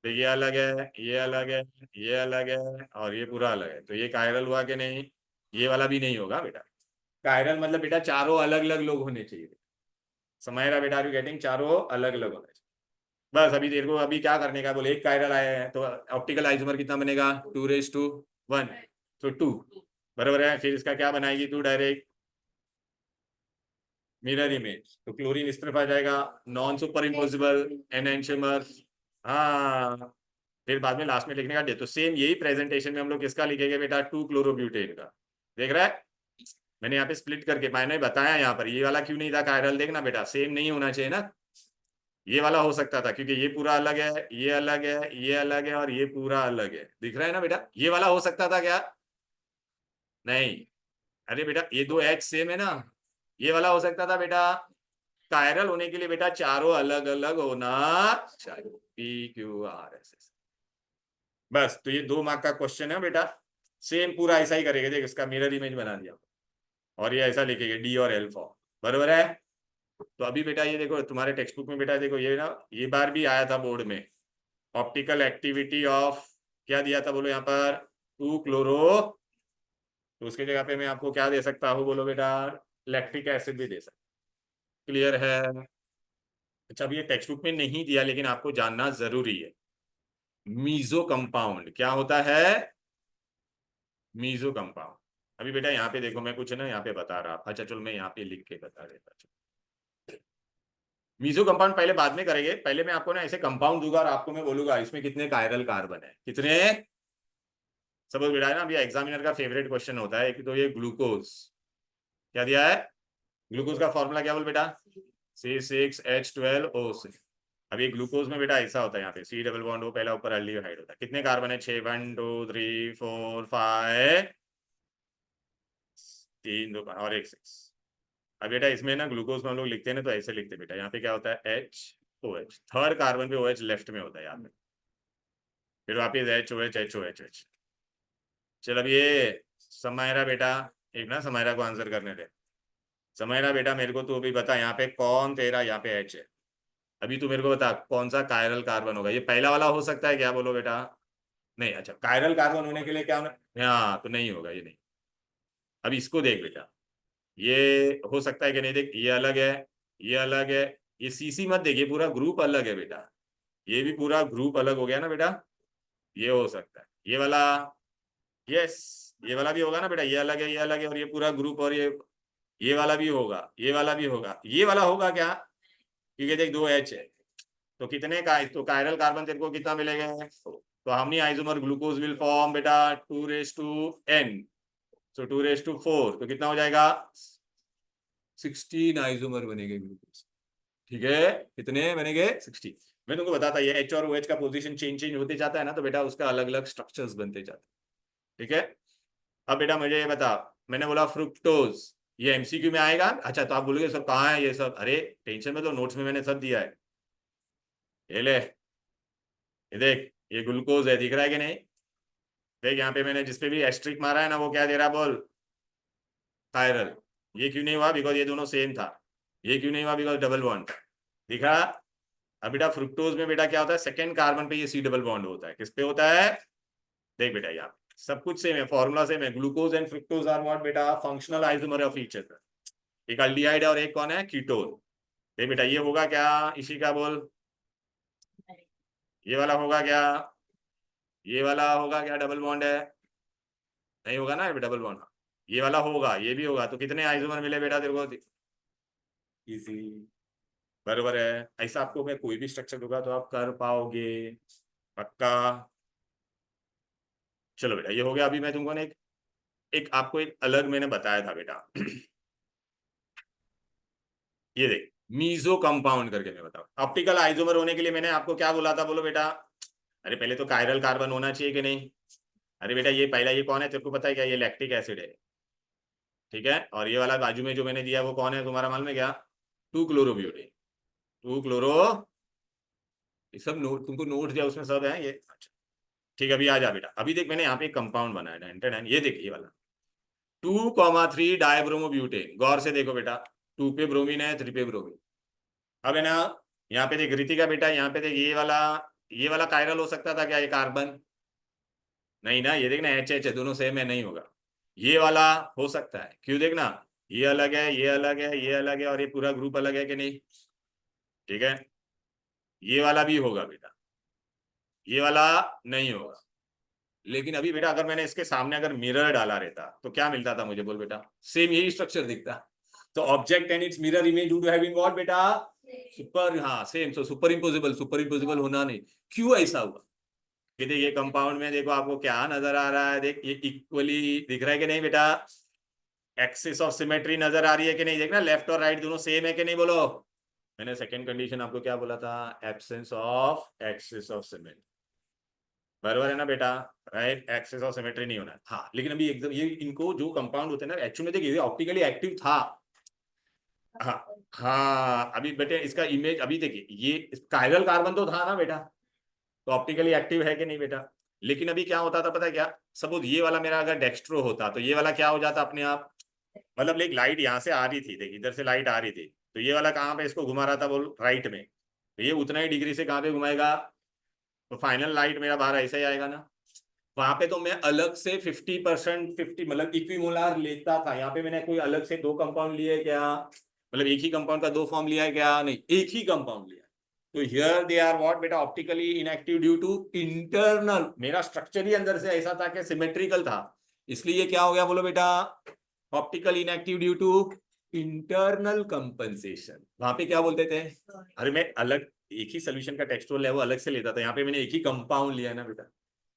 तो ये अलग है, ये अलग है, ये अलग है और ये पूरा अलग है, तो ये कायरल हुआ कि नहीं? ये वाला भी नहीं होगा बेटा। कायरल मतलब बेटा चारों अलग अलग लोग होने चाहिए। समझ रहा बेटा? Are you getting? चारों अलग अलग होने चाहिए। बस अभी तेरे को अभी क्या करने का बोले, एक कायरल आया है तो ऑप्टिकल आइसोमर कितना बनेगा? 2:1, तो 2 बराबर है। फिर इसका क्या बनाएगी तू? Direct mirror image. तो क्लोरीन इस तरफ आ जाएगा, नॉन सुपर इम्पोजिबल एनेंशियमर्स। हाँ, फिर बाद में लास्ट में लिखने का डे। तो सेम यही प्रेजेंटेशन में हम लोग किसका लिखेंगे बेटा? 2-क्लोरोब्यूटेन का। देख रहा है? मैंने यहाँ पे स्प्लिट करके मैंने बताया यहाँ पर, ये वाला क्यों नहीं था कायरल? देखना बेटा, सेम नहीं होना चाहिए ना। ये वाला हो सकता था क्योंकि ये पूरा अलग है, ये अलग है, ये अलग है और ये पूरा अलग है। दिख रहा है ना बेटा? ये वाला हो सकता था क्या? नहीं। अरे बेटा ये 2 H सेम है ना, ये वाला हो सकता था बेटा। कायरल होने के लिए बेटा चारों अलग अलग होना चाहिए, PQRS। बस, तो ये 2 मार्क का क्वेश्चन है बेटा। सेम पूरा ऐसा ही करेंगे, देख इसका मिरर इमेज बना दिया और ये ऐसा लिखेंगे D और L फॉर्म। बरोबर है? तो अभी बेटा ये देखो तुम्हारे टेक्स्ट बुक में बेटा देखो, ये ना ये बार भी आया था बोर्ड में, ऑप्टिकल एक्टिविटी ऑफ, क्या दिया था बोलो यहाँ पर? 2-क्लोरो। तो उसकी जगह पे मैं आपको क्या दे सकता हूँ बोलो बेटा? लैक्टिक एसिड भी दे सकता। क्लियर है? अच्छा, अभी ये टेक्स्ट बुक में नहीं दिया लेकिन आपको जानना जरूरी है। मीजो कंपाउंड क्या होता है? Meso compound. अभी बेटा यहाँ पे देखो, मैं कुछ है ना यहाँ पे बता रहा, अच्छा चलो मैं यहाँ पे लिख के बता देता। मीजो कंपाउंड पहले बाद में करेंगे, पहले मैं आपको ना ऐसे कंपाउंड दूंगा और आपको मैं बोलूंगा इसमें कितने कायरल कार्बन है, कितने। सपोज बेटा है ना, अभी एग्जामिनर का फेवरेट क्वेश्चन होता है कि तो ये ग्लूकोज क्या दिया है? ग्लूकोज का फॉर्मूला क्या बोल बेटा? C6H12O6। अभी ग्लूकोज में बेटा ऐसा होता है, यहाँ पे सी डबल बॉन्ड वो पहला ऊपर एल्डिहाइड होता है। कितने कार्बन है? 6, 1 2 3 4 5, 3 2 और 1 6। अब बेटा इसमें ना ग्लूकोज में हम लोग लिखते हैं ना तो ऐसे लिखते हैं बेटा, यहाँ पे क्या होता है H O H, third carbon पे ओ एच लेफ्ट में होता है यहाँ पे, फिर वापिस H O H H O H H. चल अब ये समायरा बेटा, एक ना समायरा को आंसर करने दे। समायरा बेटा मेरे को तू अभी बता, यहाँ पे कौन तेरा यहाँ पे एच है? अभी तू मेरे को बता कौन सा कायरल कार्बन होगा? ये पहला वाला हो सकता है क्या? बोलो बेटा। नहीं, अच्छा कायरल कार्बन होने के लिए क्या होना? हाँ तो नहीं होगा ये, नहीं। अब इसको देख बेटा, ये हो सकता है कि नहीं? देख ये अलग है, ये अलग है, ये सीसी मत देख, ये पूरा ग्रुप अलग है बेटा, ये भी पूरा ग्रुप अलग हो गया ना बेटा। ये हो सकता है ये वाला, यस, ये वाला भी होगा ना बेटा, ये अलग है, ये अलग है, और ये पूरा ग्रुप, और ये वाला भी होगा, ये वाला भी होगा, ये वाला होगा क्या? क्योंकि देख दो एच है, तो कितने का तो कायरल कार्बन तेरे को कितना मिलेगा? तो हमने आइसोमर ग्लूकोज विल फॉर्म बेटा 2 raised to n, so 2 raised to 4, तो कितना हो जाएगा? 16 आइसोमर बनेंगे ग्लूकोज। ठीक है, कितने बनेंगे? 60। मैं तुमको बताता, ये एच और ओ एच का पोजीशन चेंज चेंज होते जाता है ना, तो बेटा उसका अलग अलग स्ट्रक्चर्स बनते जाते हैं। ठीक है, अब बेटा मुझे ये बता, मैंने बोला फ्रुक्टोज, ये एमसीक्यू में आएगा? अच्छा तो आप बोलोगे सब कहाँ है ये सब? अरे टेंशन में, तो नोट्स में मैंने सब दिया है। ये ले, ये देख, ये ग्लूकोज है, दिख रहा है कि नहीं? देख यहाँ पे मैंने जिसपे भी एस्ट्रिक मारा है ना, वो क्या दे रहा है बोल? कायरल। ये क्यों नहीं हुआ? बिकॉज ये दोनों सेम था। ये क्यों नहीं हुआ? बिकॉज डबल बॉन्ड दिखा। अब बेटा फ्रुक्टोज में बेटा क्या होता है, सेकेंड कार्बन पे ये सी डबल बॉन्ड होता है। किस पे होता है? देख बेटा यहाँ सब कुछ सेम है, फॉर्मूला सेम है। Glucose and fructose are what बेटा? Functional isomer of each other. एक अल्डिहाइड है और एक कौन है? कीटोन। देख बेटा ये होगा क्या? इसी का बोल, ये वाला होगा क्या? ये वाला होगा क्या? डबल बॉन्ड है, नहीं होगा ना डबल बॉन्ड। ये वाला होगा, ये भी होगा, तो कितने आइसोमर मिले बेटा तेरे को? इजी, बराबर है। ऐसा आपको मैं कोई भी स्ट्रक्चर दूंगा तो आप कर पाओगे पक्का। चलो बेटा ये हो गया। अभी मैं तुमको ना एक आपको एक अलग मैंने बताया था बेटा। ये देख, मीजो कंपाउंड करके मैं बताऊं, ऑप्टिकल आइसोमर होने के लिए मैंने आपको क्या बोला था? बोलो बेटा। अरे पहले तो कायरल कार्बन होना चाहिए कि नहीं? अरे बेटा ये पहला, ये कौन है तेरे को पता है क्या? ये लैक्टिक एसिड है। ठीक है, और ये वाला बाजू में जो मैंने दिया वो कौन है तुम्हारा मालूम है क्या? 2 क्लोरोब्यूटेन। 2 क्लोरो, ये सब नोट तुमको नोट दिया उसमें सब है ये। अच्छा ठीक है, अभी आ जा बेटा। अभी देख मैंने यहाँ पे एक कंपाउंड बनाया 99, ये देख ये वाला 2,3 डायब्रोमोब्यूटेन। गौर से देखो बेटा, 2 पे ब्रोमीन है, 3 पे ब्रोमीन। अब है ना, यहाँ पे देख रीतिका बेटा, यहाँ पे देख ये वाला कायरल हो सकता था क्या? ये कार्बन नहीं ना, ये देखना एच एच है, दोनों सेम है, नहीं होगा। ये वाला हो सकता है, क्यों? देखना ये अलग है, ये अलग है, ये अलग है, और ये पूरा ग्रुप अलग है कि नहीं? ठीक है, ये वाला भी होगा बेटा, ये वाला नहीं होगा। लेकिन अभी बेटा अगर मैंने इसके सामने अगर मिरर डाला रहता तो क्या मिलता था मुझे? बोल बेटा, सेम यही स्ट्रक्चर दिखता। तो object and its mirror image would have been what बेटा? सुपर, हाँ same. So super impossible, super impossible होना नहीं। क्यों ऐसा हुआ? कि देख ये कंपाउंड में देखो आपको क्या नजर आ रहा है? देख ये इक्वली दिख रहा है कि नहीं बेटा? एक्सिस ऑफ सिमेट्री नजर आ रही है कि नहीं? देखना लेफ्ट और राइट दोनों सेम है कि नहीं? बोलो। मैंने सेकंड कंडीशन आपको क्या बोला था? Absence of axis of symmetry. बराबर है ना बेटा? राइट, एक्सिस ऑफ सिमेट्री नहीं होना है। हाँ लेकिन अभी एकदम ये इनको जो कंपाउंड होते हैं ना, एक्चुअली देखिए ऑप्टिकली एक्टिव था। हाँ, हाँ अभी बेटे इसका इमेज अभी देखिए, ये कायरल कार्बन तो था ना बेटा, तो ऑप्टिकली एक्टिव है कि नहीं बेटा? लेकिन अभी क्या होता था पता है क्या? सपोज ये वाला मेरा अगर डेक्स्ट्रो होता तो ये वाला क्या हो जाता अपने आप? मतलब एक लाइट यहाँ से आ रही थी, देख इधर से लाइट आ रही थी, तो ये वाला कहाँ पे इसको घुमा रहा था बोल? राइट में। तो ये उतना ही डिग्री से कहाँ पे घुमाएगा? तो फाइनल लाइट मेरा बाहर ऐसा ही आएगा ना। वहां पे तो मैं अलग से 50%, 50 मतलब इक्विमोलार लेता था। यहाँ पे मैंने कोई अलग से दो कंपाउंड लिए क्या? मतलब एक ही कंपाउंड का दो फॉर्म लिया है क्या? नहीं, एक ही कंपाउंड लिया। तो हियर दे आर व्हाट बेटा? Optically inactive due to internal, मेरा स्ट्रक्चर ही अंदर से ऐसा था कि सिमेट्रिकल था, इसलिए क्या हो गया बोलो बेटा? Optical inactive due to internal compensation. वहां पे क्या बोलते थे? अरे मैं अलग एक ही सोल्यूशन का टेक्सचुअल है वो अलग से लेता था, यहाँ पे मैंने एक ही कंपाउंड लिया ना बेटा।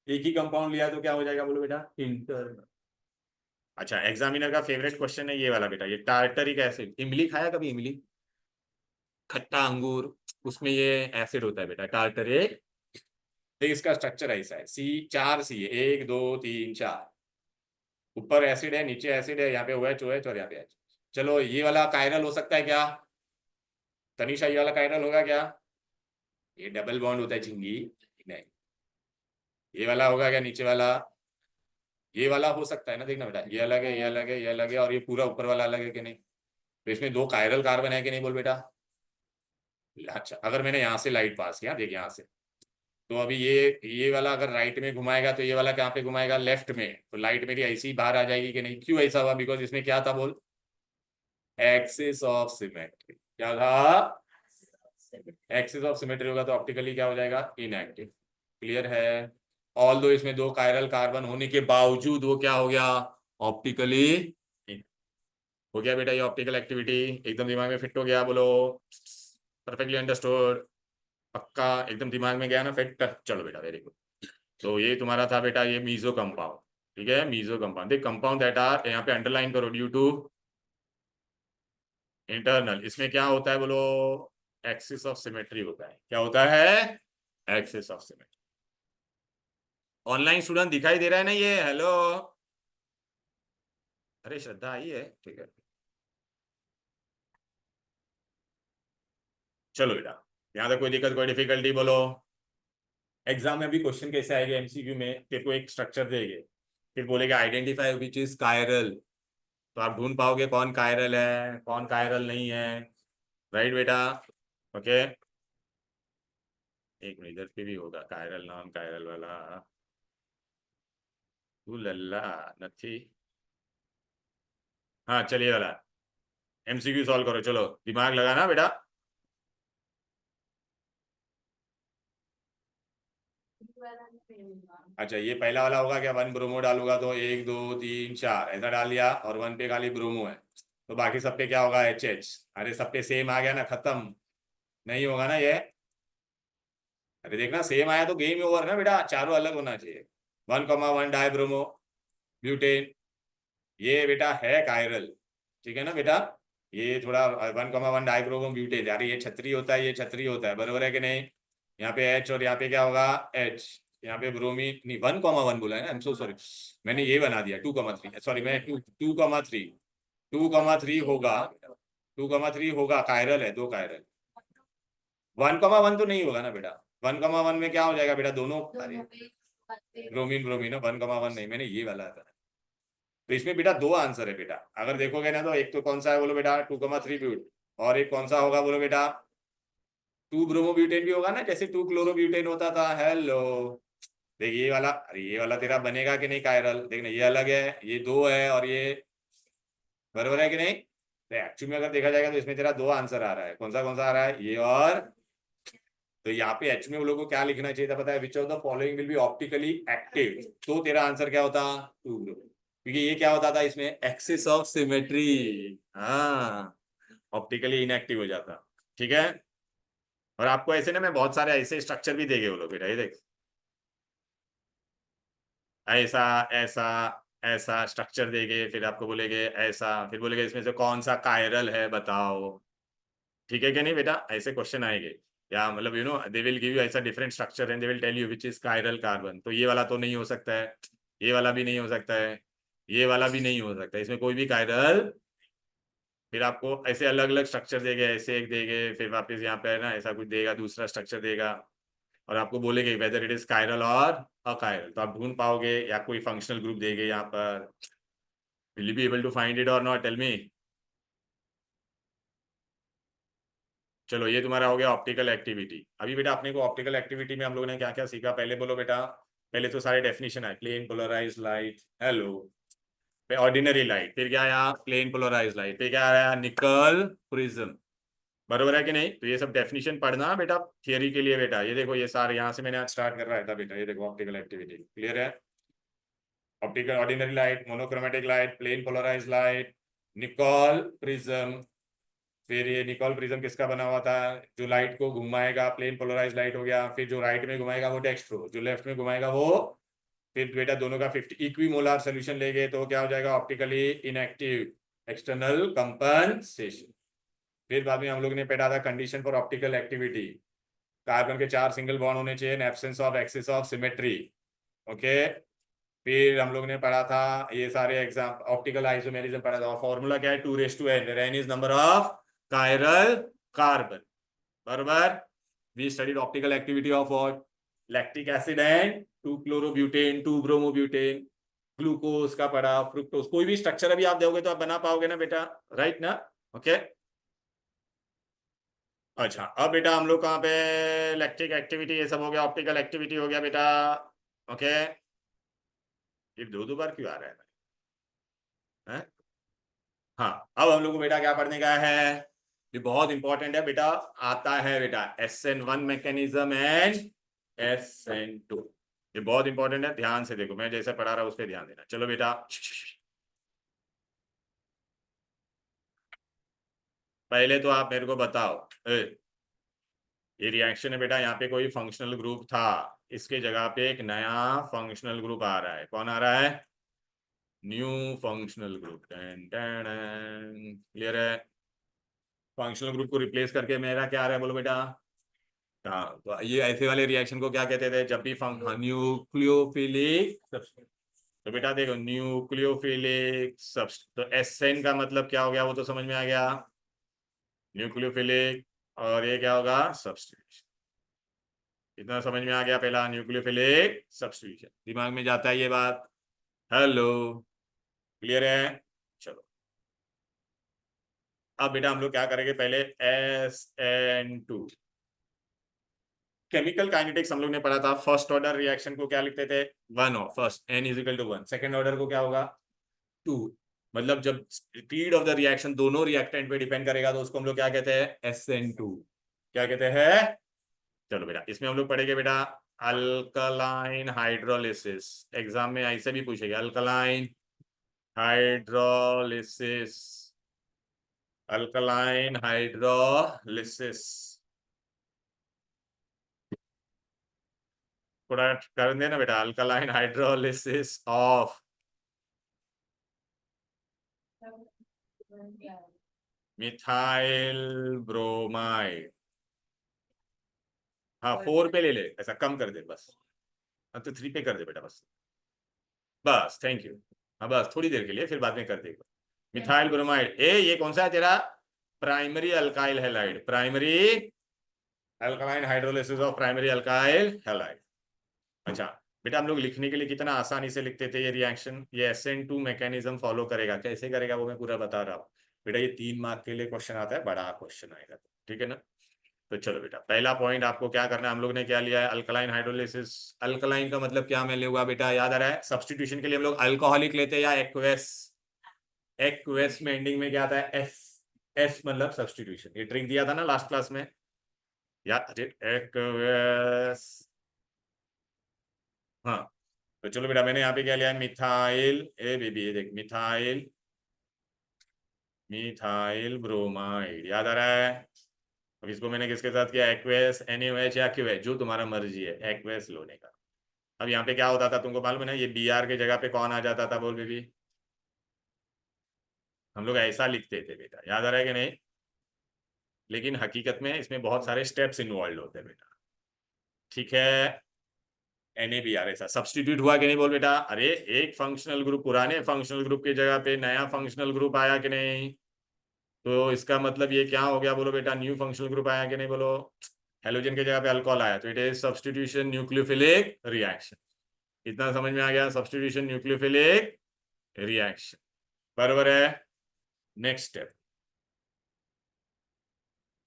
एक ही कंपाउंड लिया तो क्या हो जाएगा बोलो बेटा? इंटरनल। अच्छा एग्जामिनर का फेवरेट क्वेश्चन है ये वाला बेटा, ये टार्टरिक एसिड। इमली खाया कभी? इमली, खट्टा अंगूर, उसमें ये एसिड होता है बेटा, टार्टरेट। तो इसका स्ट्रक्चर ऐसा है, सी, 4 सी है, 1 2 3 4। ऊपर एसिड है, नीचे एसिड है, यहाँ पे OH OH और यहाँ पे H। चलो ये वाला कायरल हो सकता है क्या? तनिषा ये वाला कायरल होगा क्या? ये डबल बॉन्ड होता है झिंगी। नहीं। ये वाला होगा क्या नीचे वाला? ये वाला हो सकता है ना, देखना बेटा, ये अलग है, ये अलग है, ये अलग है, और ये पूरा ऊपर वाला अलग है कि नहीं? तो इसमें 2 कायरल कार्बन है कि नहीं, बोल बेटा। अच्छा, अगर मैंने यहाँ से लाइट पास किया, देख यहाँ से, तो अभी ये वाला अगर राइट में घुमाएगा तो ये वाला कहाँ पे घुमाएगा? लेफ्ट में। तो लाइट मेरी ऐसी ही बाहर आ जाएगी कि नहीं? क्यों ऐसा हुआ? बिकॉज इसमें क्या था बोल? Axis of symmetry. क्या था? एक्सिस ऑफ सिमेट्री होगा तो ऑप्टिकली क्या हो जाएगा? इनएक्टिव। क्लियर है? ऑल दो इसमें 2 कायरल कार्बन होने के बावजूद वो क्या हो गया? ऑप्टिकली हो गया बेटा। ये ऑप्टिकल एक्टिविटी एकदम दिमाग में फिट हो गया, बोलो परफेक्टली अंडरस्टूड। पक्का एकदम दिमाग में गया ना फिट? चलो बेटा, वेरी गुड। तो ये तुम्हारा था बेटा ये मीजो कंपाउंड। ठीक है, मीजो कंपाउंड, देख कंपाउंड दैट आर, यहाँ पे अंडरलाइन करो, ड्यू टू इंटरनल। इसमें क्या होता है बोलो? एक्सिस ऑफ सिमेट्री होता है। क्या होता है? Axis of symmetry. Online student दिखाई दे रहा है ना ये? हेलो, अरे श्रद्धा आई है, ठीक है। चलो बेटा, यहाँ तक कोई दिक्कत, कोई डिफिकल्टी बोलो? एग्जाम में भी क्वेश्चन कैसे आएगा MCQ में? तेरे को एक स्ट्रक्चर देंगे, फिर बोलेगा आइडेंटिफाई विच इज कायरल। तो आप ढूंढ पाओगे कौन कायरल है, कौन कायरल नहीं है। राइट बेटा? ओके, एक मिनट, इधर पे भी होगा कायरल, नॉन कायरल वाला। लल्ला नथी। हाँ चलिए वाला MCQ सॉल्व करो, चलो दिमाग लगाना बेटा। अच्छा, ये पहला वाला होगा क्या? 1 ब्रोमो डालूंगा तो 1 2 3 4 ऐसा डाल दिया, और 1 पे खाली ब्रोमो है, तो बाकी सब पे क्या होगा? HH। अरे सब पे सेम आ गया ना, खत्म। नहीं होगा ना ये? अरे देखना, सेम आया तो गेम ओवर ना बेटा, चारों अलग होना चाहिए। 1,1 डाई ब्रोमो ब्यूटेन, ये बेटा है कायरल। ठीक है ना बेटा? ये थोड़ा 1,1 डाई ब्रोमो ब्यूटेन, यार ये छतरी होता है, ये छतरी होता है, बरोबर है कि नहीं? यहाँ पे H और यहाँ पे क्या होगा? H। यहाँ पे ब्रोमीन नहीं, 1,1 बोला है ना, आई एम सो सॉरी। मैंने ये बना दिया 2,3, सॉरी मैं 2,3, 2,3 होगा। 2,3 होगा, कायरल है, 2 कायरल। 1,1 तो नहीं होगा ना बेटा? 1,1 में क्या हो जाएगा बेटा? दोनों। अरे ब्रोमीन ब्रोमीन 1,1 नहीं, मैंने ये वाला था। तो इसमें बेटा 2 आंसर है बेटा, अगर देखोगे ना तो एक तो कौन सा है बोलो बेटा? 2,3 ब्यूट। और एक कौन सा होगा बोलो बेटा? 2 ब्रोमोब्यूटेन भी होगा ना, जैसे 2 क्लोरोब्यूटेन होता था। हेलो, देख ये वाला, अरे ये वाला तेरा बनेगा कि नहीं कायरल? देखना, ये अलग है, ये 2 है, और ये बराबर है कि नहीं? तो एक्चुअली में अगर देखा जाएगा तो इसमें तेरा 2 आंसर आ रहा है। कौन सा आ रहा है? ये और। तो यहाँ पे एच में वो लोगों को क्या लिखना चाहिए था पता है? Which of the following will be optically active. तो तेरा आंसर क्या होता? 2 ग्रुप, क्योंकि ये क्या होता था इसमें? Axis of symmetry. हाँ, ऑप्टिकली इनएक्टिव हो जाता। ठीक है? और आपको ऐसे ना मैं बहुत सारे ऐसे स्ट्रक्चर भी देंगे वो लोग बेटा, ये देख, ऐसा ऐसा ऐसा स्ट्रक्चर देंगे, फिर आपको बोलेंगे ऐसा, फिर बोलेंगे इसमें से कौन सा कायरल है बताओ। ठीक है कि नहीं बेटा? ऐसे क्वेश्चन आएंगे, या मतलब दे विल गिव यू ऐसा different structure and they will tell you which is chiral carbon. तो ये वाला तो नहीं हो सकता है, ये वाला भी नहीं हो सकता है, ये वाला भी नहीं हो सकता है, इसमें कोई भी कायरल। फिर आपको ऐसे अलग अलग स्ट्रक्चर देंगे, ऐसे एक देंगे, फिर वापस यहाँ पे है ना ऐसा कुछ देगा, दूसरा स्ट्रक्चर देगा, और आपको बोलेंगे वेदर इट इज कायरल और अकायरल। तो आप ढूंढ पाओगे, या कोई फंक्शनल ग्रुप देंगे यहाँ पर। Will you be able to find it और नॉट? Tell me. चलो ये तुम्हारा हो गया ऑप्टिकल एक्टिविटी। अभी बेटा अपने को ऑप्टिकल एक्टिविटी में हम लोगों ने क्या क्या सीखा पहले बोलो बेटा? पहले तो सारे डेफिनेशन है, plane polarise light, hello, ordinary light, फिर क्या आया? प्लेन पोलराइज लाइट, फिर क्या आया? निकल प्रिज्म। बरोबर है कि नहीं? तो ये सब डेफिनेशन पढ़ना बेटा थियरी के लिए बेटा। ये देखो, ये सारे यहाँ से मैंने आज स्टार्ट कर रहा था बेटा, ये देखो ऑप्टिकल एक्टिविटी क्लियर है? Optical ordinary light, monochromatic light, plane polarise light, Nicol prism. फिर ये निकॉल प्रिज्म किसका बना हुआ था? जो लाइट को घुमाएगा प्लेन पोलराइज लाइट हो गया, फिर जो राइट में घुमाएगा वो डेक्स्ट्रो, जो लेफ्ट में घुमाएगा वो। फिर बेटा दोनों का 50 इक्विमोलर सोल्यूशन लेंगे तो क्या हो जाएगा? Optically inactive external compensation. फिर बाद में हम लोग ने पढ़ा था condition for optical activity, carbon के 4 सिंगल बॉन्ड होने चाहिए in absence of axis of symmetry. Okay, फिर हम लोग ने पढ़ा था ये सारे एग्जाम, ऑप्टिकल आइसोमेरिज्म पढ़ा था, फॉर्मूला क्या है 2:n, where n is number of chiral carbon, बराबर। We studied optical activity of what, lactic acid and 2 chlorobutane 2 bromobutane, glucose का पढ़ा, फ्रुक्टोज, कोई भी स्ट्रक्चर अभी आप दोगे तो आप बना पाओगे ना बेटा, राइट ना? ओके अच्छा, अब बेटा हम लोग कहाँ पे, लैक्टिक एक्टिविटी ये सब हो गया, ऑप्टिकल एक्टिविटी हो गया बेटा। ओके, ये दो बार क्यों आ रहा है? हाँ, अब हम लोग को बेटा क्या पढ़ने का है, ये बहुत इंपॉर्टेंट है बेटा, आता है बेटा SN1 मैकेनिज्म एंड SN2, ये बहुत इंपॉर्टेंट है, ध्यान से देखो, मैं जैसे पढ़ा रहा हूं उस पर ध्यान देना। चलो बेटा, पहले तो आप मेरे को बताओ, ये रिएक्शन है बेटा, यहाँ पे कोई फंक्शनल ग्रुप था, इसके जगह पे एक नया फंक्शनल ग्रुप आ रहा है, कौन आ रहा है? न्यू फंक्शनल ग्रुप, क्लियर है? फंक्शनल ग्रुप को रिप्लेस करके मेरा क्या आ रहा है, बोलो बेटा? हाँ, तो ये ऐसे वाले रिएक्शन को क्या कहते थे, जब भी न्यूक्लियोफिलिक सब्स्टिट्यूट। तो बेटा देखो, न्यूक्लियोफिलिक सब्स्टिट्यूट, तो एसएन का मतलब क्या हो गया, वो तो समझ में आ गया, न्यूक्लियोफिलिक, और ये क्या होगा, सब्स्टिट्यूशन। इतना समझ में आ गया, पहला न्यूक्लियोफिलिक सब्स्टिट्यूशन, दिमाग में जाता है ये बात? हेलो, क्लियर है? चलो, अब बेटा हम लोग क्या करेंगे, पहले SN2, केमिकल काइनेटिक्स हम लोग ने पढ़ा था, फर्स्ट ऑर्डर रिएक्शन को क्या लिखते थे, 1 of first, n = 1, second order को क्या होगा, 2, मतलब जब स्पीड ऑफ द रिएक्शन दोनों रिएक्टेंट पे डिपेंड करेगा तो उसको हम लोग क्या कहते हैं, SN2, क्या कहते हैं? चलो बेटा, इसमें हम लोग पढ़ेंगे बेटा अल्कलाइन हाइड्रोलिसिस, एग्जाम में ऐसे भी पूछेगा, अल्कलाइन हाइड्रोलिसिस, अल्कलाइन हाइड्रोलिसिस, थोड़ा कर देना बेटा, alkaline hydrolysis of methyl bromide. हाँ, 4 पे ले ले, ऐसा कम कर दे बस, अब तो 3 पे कर दे बेटा, बस बस, थैंक यू। हाँ बस थोड़ी देर के लिए, फिर बाद में कर देगा। मिथाइल ब्रोमाइड, ये कौन सा है तेरा, primary alkyl halide, primary alkaline hydrolysis of primary alkyl halide. अच्छा बेटा, हम लोग लिखने के लिए कितना आसानी से लिखते थे ये रिएक्शन, ये SN2 मैकेनिज्म फॉलो करेगा, कैसे करेगा वो मैं पूरा बता रहा हूँ बेटा, ये 3 मार्क के लिए क्वेश्चन आता है, बड़ा क्वेश्चन आएगा, ठीक है ना? तो चलो बेटा, पहला पॉइंट आपको क्या करना है, हम लोग ने क्या लिया है, अल्कलाइन हाइड्रोलिसिस। अल्कलाइन का मतलब क्या मैं लूंगा बेटा, याद आ रहा है? सब्स्टिट्यूशन के लिए हम लोग अल्कोहलिक लेते हैं या एक्वेस, एक्वेस में एंडिंग में क्या आता है, एस, एस मतलब सब्स्टिट्यूशन, ये ट्रिक दिया था ना लास्ट क्लास में, याद? एक्वेस, हाँ। तो चलो बेटा, मैंने यहाँ पे क्या लिया है, मिथाइल, ए बेबी ये देख, मिथाइल, मिथाइल ब्रोमाइड, याद आ रहा है? अब इसको मैंने किसके साथ किया, एक्वेस, NaOH या क्यूएच, जो तुम्हारा मर्जी है, एक्वेस लोने का। अब यहाँ पे क्या होता था तुमको मालूम है ना, ये Br के जगह पे कौन आ जाता था, बोल बेबी? हम लोग ऐसा लिखते थे बेटा, याद आ रहा है कि नहीं? लेकिन हकीकत में इसमें बहुत सारे स्टेप्स इन्वॉल्व होते हैं बेटा, ठीक है? NaBr ऐसा सब्स्टिट्यूट हुआ कि नहीं, बोल बेटा? अरे एक फंक्शनल ग्रुप, पुराने फंक्शनल ग्रुप की जगह पे नया फंक्शनल ग्रुप आया कि नहीं, तो इसका मतलब ये क्या हो गया, बोलो बेटा? न्यू फंक्शनल ग्रुप आया कि नहीं, बोलो? हेलोजन की जगह पे अल्कोहल आया, तो it is substitution nucleophilic reaction. इतना समझ में आ गया, सब्स्टिट्यूशन न्यूक्लियोफिलिक रिएक्शन, बराबर है? नेक्स्ट स्टेप,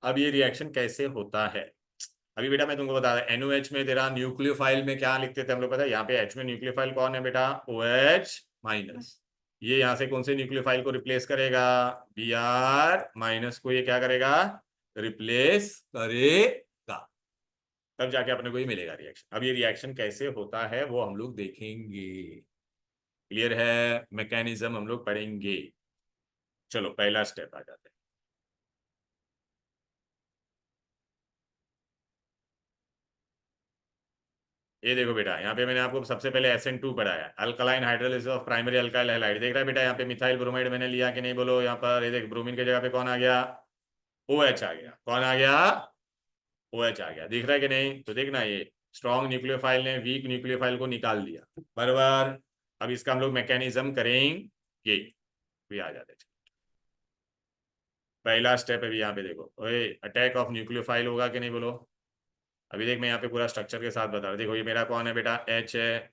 अब ये रिएक्शन कैसे होता है, अभी बेटा मैं तुमको बता रहा, NOH में तेरा न्यूक्लियोफाइल में क्या लिखते थे हम लोग, पता है? यहाँ पे H में न्यूक्लियोफाइल कौन है बेटा, OH-, ये यहाँ से कौन से न्यूक्लियोफाइल को रिप्लेस करेगा, Br- को ये क्या करेगा, रिप्लेस करेगा, तब जाके अपने को ये मिलेगा रिएक्शन। अब ये रिएक्शन कैसे होता है वो हम लोग देखेंगे, क्लियर है? मैकेनिज्म हम लोग पढ़ेंगे। चलो पहला स्टेप आ जाते हैं, ये देखो बेटा, यहाँ पे मैंने आपको सबसे पहले SN2 पढ़ाया, alkaline hydrolysis of primary alkyl halide, देख रहा है बेटा? यहाँ पे मिथाइल ब्रोमाइड मैंने लिया कि नहीं, बोलो? यहाँ पर ये देख, ब्रोमीन की जगह पे कौन आ गया, ओ एच आ गया, कौन आ गया, ओ एच आ गया, दिख रहा है कि नहीं। तो देखना ये स्ट्रॉन्ग न्यूक्लियोफाइल ने वीक न्यूक्लियोफाइल को निकाल दिया, बराबर। अब इसका हम लोग मैकेनिज्म करेंगे, भी आ जाते हैं। पहला स्टेप है भी यहाँ पे देखो, ओए अटैक ऑफ न्यूक्लियोफाइल होगा कि नहीं बोलो। अभी देख मैं यहाँ पे पूरा स्ट्रक्चर के साथ बता रहा हूँ। देखो ये मेरा कौन है बेटा, एच है,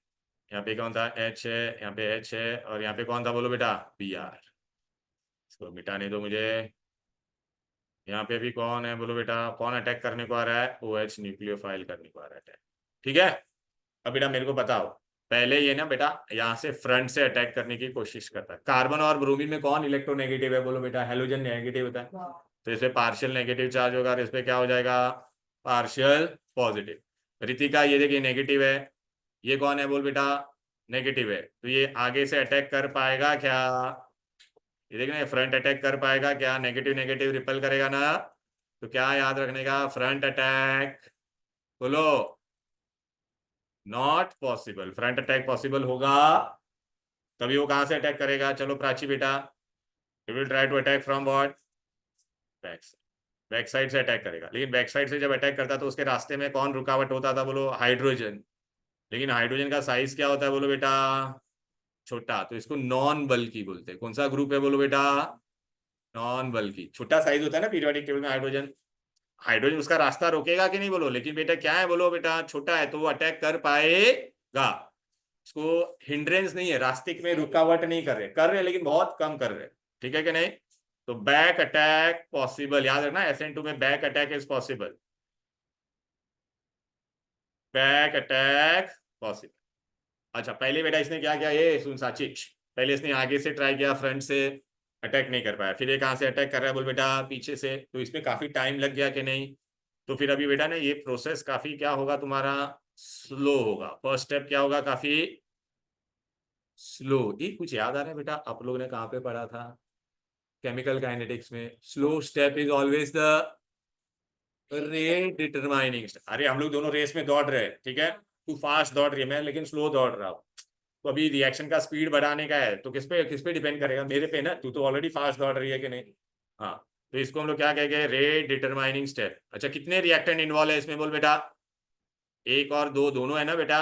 यहाँ पे कौन था, एच है, यहाँ पे एच है, और यहाँ पे कौन था बोलो बेटा, बी आर। इसको मिटाने दो मुझे। यहाँ पे भी कौन है बोलो बेटा, कौन अटैक करने को आ रहा है, ओ एच न्यूक्लियोफाइल करने को आ रहा है अटैक। ठीक है। अब बेटा मेरे को बताओ, पहले ये ना बेटा यहाँ से फ्रंट से अटैक करने की कोशिश करता है। कार्बन और ब्रोमीन में कौन इलेक्ट्रोनेगेटिव है बोलो बेटा, हेलोजन नेगेटिव होता है। तो इसमें पार्शियल नेगेटिव चार्ज होगा और इस पे क्या हो जाएगा, पार्शियल पॉजिटिव। रितिका ये देखिए नेगेटिव है, ये कौन है बोल बेटा, नेगेटिव है। तो ये आगे से अटैक कर पाएगा क्या, ये देखना ये फ्रंट अटैक कर पाएगा क्या, नेगेटिव नेगेटिव रिपेल करेगा ना। तो क्या याद रखने का, फ्रंट अटैक बोलो, not possible. Front attack possible होगा तभी वो कहां से अटैक करेगा, चलो प्राची बेटा, you will try to attack from what, back. Back side से अटैक करेगा, लेकिन बैक साइड से जब अटैक करता तो उसके रास्ते में कौन रुकावट होता था बोलो, हाइड्रोजन। लेकिन हाइड्रोजन का साइज क्या होता है बोलो बेटा, छोटा। तो इसको नॉन बल्की बोलते हैं। कौन सा ग्रुप है बोलो बेटा, नॉन बल्की। छोटा साइज होता है ना पीरियोडिक टेबल में हाइड्रोजन। हाइड्रोजन उसका रास्ता रोकेगा कि नहीं बोलो, लेकिन बेटा क्या है बोलो बेटा, छोटा है तो वो अटैक कर पाएगा। उसको हिंड्रेंस नहीं है, रास्ते में रुकावट नहीं कर रहे लेकिन बहुत कम कर रहे। ठीक है कि नहीं। तो बैक अटैक पॉसिबल, याद रखना SN2 में back attack is possible, back attack possible. अच्छा पहले बेटा इसने क्या किया, ये सुन साची, पहले इसने आगे से ट्राई किया, फ्रंट से अटैक नहीं कर पाया। फिर ये कहां से अटैक कर रहा है बोल बेटा, पीछे से। तो इसमें काफी टाइम लग गया कि नहीं। तो फिर अभी बेटा ना ये प्रोसेस काफी क्या होगा तुम्हारा, स्लो होगा। फर्स्ट स्टेप क्या होगा, काफी स्लो। ये कुछ याद आ रहा है बेटा, आप लोगों ने कहाँ पे पढ़ा था, केमिकल काइनेटिक्स में, slow step is always the rate determining. अरे हम लोग दोनों रेस में दौड़ रहे हैं, ठीक है, तू फास्ट दौड़ रही है, मैं लेकिन स्लो दौड़ रहा हूँ। तो अभी रिएक्शन का स्पीड बढ़ाने का है, तो किस पे डिपेंड करेगा, मेरे पे ना। तू तो ऑलरेडी फास्ट दौड़ रही है कि नहीं। हाँ, तो इसको हम लोग क्या कहेंगे, रेट डिटरमाइनिंग स्टेप। अच्छा कितने रिएक्टेंट इन्वॉल्व है इसमें बोल बेटा, एक और दो, दोनों है ना बेटा,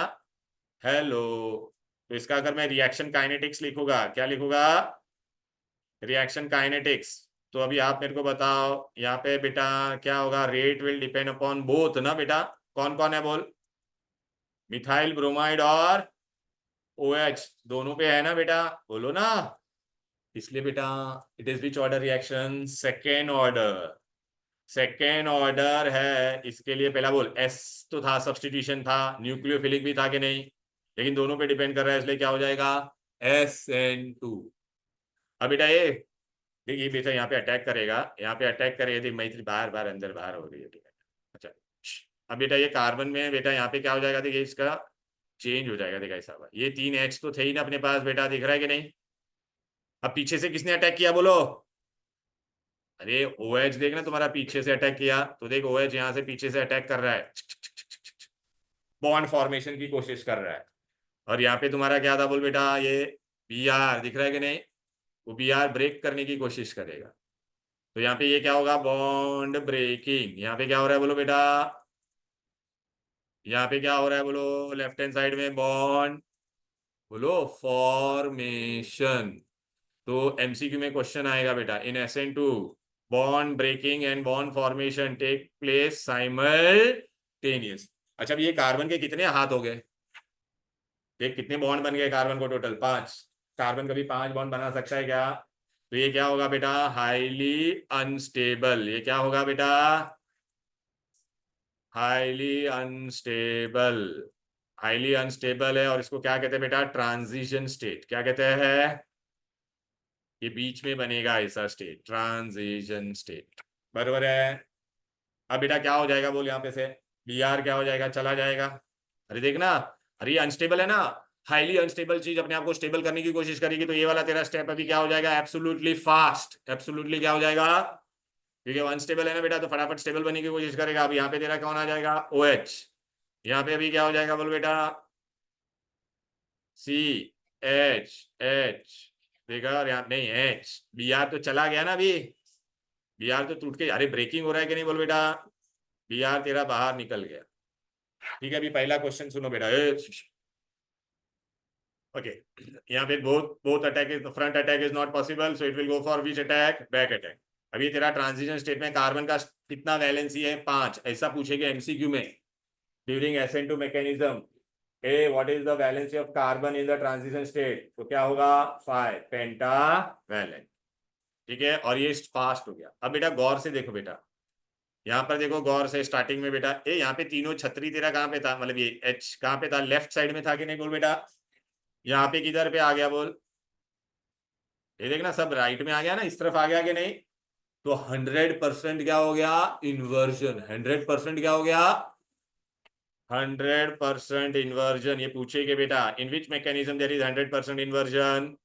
हेलो। तो इसका अगर मैं रिएक्शन काइनेटिक्स लिखूंगा, क्या लिखूंगा, रिएक्शन काइनेटिक्स। तो अभी आप मेरे को बताओ यहाँ पे बेटा क्या होगा, rate will depend upon both ना बेटा। कौन कौन है बोल, मिथाइल ब्रोमाइड और OH दोनों पे है ना बेटा, बोलो ना। इसलिए बेटा it is which order reaction, second order. Second order है, इसके लिए पहला बोल S तो था, सब्सटीट्यूशन था, न्यूक्लियोफिलिक भी था कि नहीं, लेकिन दोनों पे डिपेंड कर रहा है, इसलिए क्या हो जाएगा, SN2। अब बेटा ये देख, ये बेटा यहाँ पे अटैक करेगा, यहाँ पे अटैक करेगा, देख मैत्री बार बार अंदर बाहर हो रही है, ठीक है। अच्छा अब बेटा ये कार्बन में बेटा यहाँ पे क्या हो जाएगा, देखिए इसका चेंज हो जाएगा, देखा ऐसा। ये 3H तो थे ही ना अपने पास बेटा, दिख रहा है कि नहीं। अब पीछे से किसने अटैक किया बोलो, अरे OH देखना तुम्हारा पीछे से अटैक किया, तो देख OH यहाँ से पीछे से अटैक कर रहा है, बॉन्ड फॉर्मेशन की कोशिश कर रहा है। और यहाँ पे तुम्हारा क्या था बोल बेटा, ये Br दिख रहा है कि नहीं, वो Br ब्रेक करने की कोशिश करेगा। तो यहाँ पे ये क्या होगा, बॉन्ड ब्रेकिंग। यहाँ पे क्या हो रहा है बोलो बेटा, यहाँ पे क्या हो रहा है बोलो, लेफ्ट हैंड साइड में बॉन्ड बोलो फॉर्मेशन। तो MCQ में क्वेश्चन आएगा बेटा, in SN2 bond breaking and bond formation take place simultaneous. अच्छा अब ये कार्बन के कितने हाथ हो गए, देख कितने बॉन्ड बन गए कार्बन को, टोटल 5। कार्बन कभी 5 बॉन्ड बना सकता है क्या। तो ये क्या होगा बेटा, हाईली अनस्टेबल। ये क्या होगा बेटा, हाईली अनस्टेबल। हाईली अनस्टेबल है, और इसको क्या कहते हैं बेटा, ट्रांजिशन स्टेट। क्या कहते हैं, ये बीच में बनेगा ऐसा स्टेट, ट्रांजिशन स्टेट, बरोबर है। अब बेटा क्या हो जाएगा बोल, यहाँ पे से Br क्या हो जाएगा, चला जाएगा। अरे देखना, अरे ये अनस्टेबल है ना, हाईली अनस्टेबल चीज अपने आप को स्टेबल करने की कोशिश करेगी, तो ये वाला तेरा स्टेप अभी क्या हो जाएगा, एब्सोल्युटली फास्ट। एब्सोल्युटली क्या हो जाएगा, क्योंकि अनस्टेबल है ना बेटा, तो फटाफट स्टेबल बनने की कोशिश करेगा। अब यहाँ पे तेरा कौन आ जाएगा, OH। यहाँ पे अभी क्या हो जाएगा बोल बेटा, CH H। देखा, और यहाँ नहीं H, Br तो चला गया ना अभी, बी आर तो टूट के, अरे ब्रेकिंग हो रहा है कि नहीं बोल बेटा, बी आर तेरा बाहर निकल गया। ठीक है, अभी पहला क्वेश्चन सुनो बेटा। ओके, यहाँ पे both both attack is, front attack is not possible, so it will go for which attack, back attack. अभी तेरा ट्रांजिशन स्टेट में कार्बन का कितना वैलेंसी है, 5, ऐसा पूछेगा एमसीक्यू में during SN2 mechanism. A what is the valency of carbon in the transition state, तो क्या होगा, 5 पेंटा वैलेंट। ठीक है, और ये फास्ट हो गया। अब बेटा गौर से देखो बेटा, यहाँ पर देखो गौर से, स्टार्टिंग में बेटा ए यहाँ पे तीनों छतरी तेरा कहाँ पे था, मतलब ये एच कहाँ पे था, लेफ्ट साइड में था कि नहीं बोल बेटा, यहाँ पे किधर पे आ गया बोल, ये देखना सब राइट में आ गया ना, इस तरफ आ गया कि नहीं, तो 100% क्या हो गया, इन्वर्जन। 100% क्या हो गया, 100% इन्वर्जन। ये पूछेगा बेटा, in which mechanism there is 100% inversion,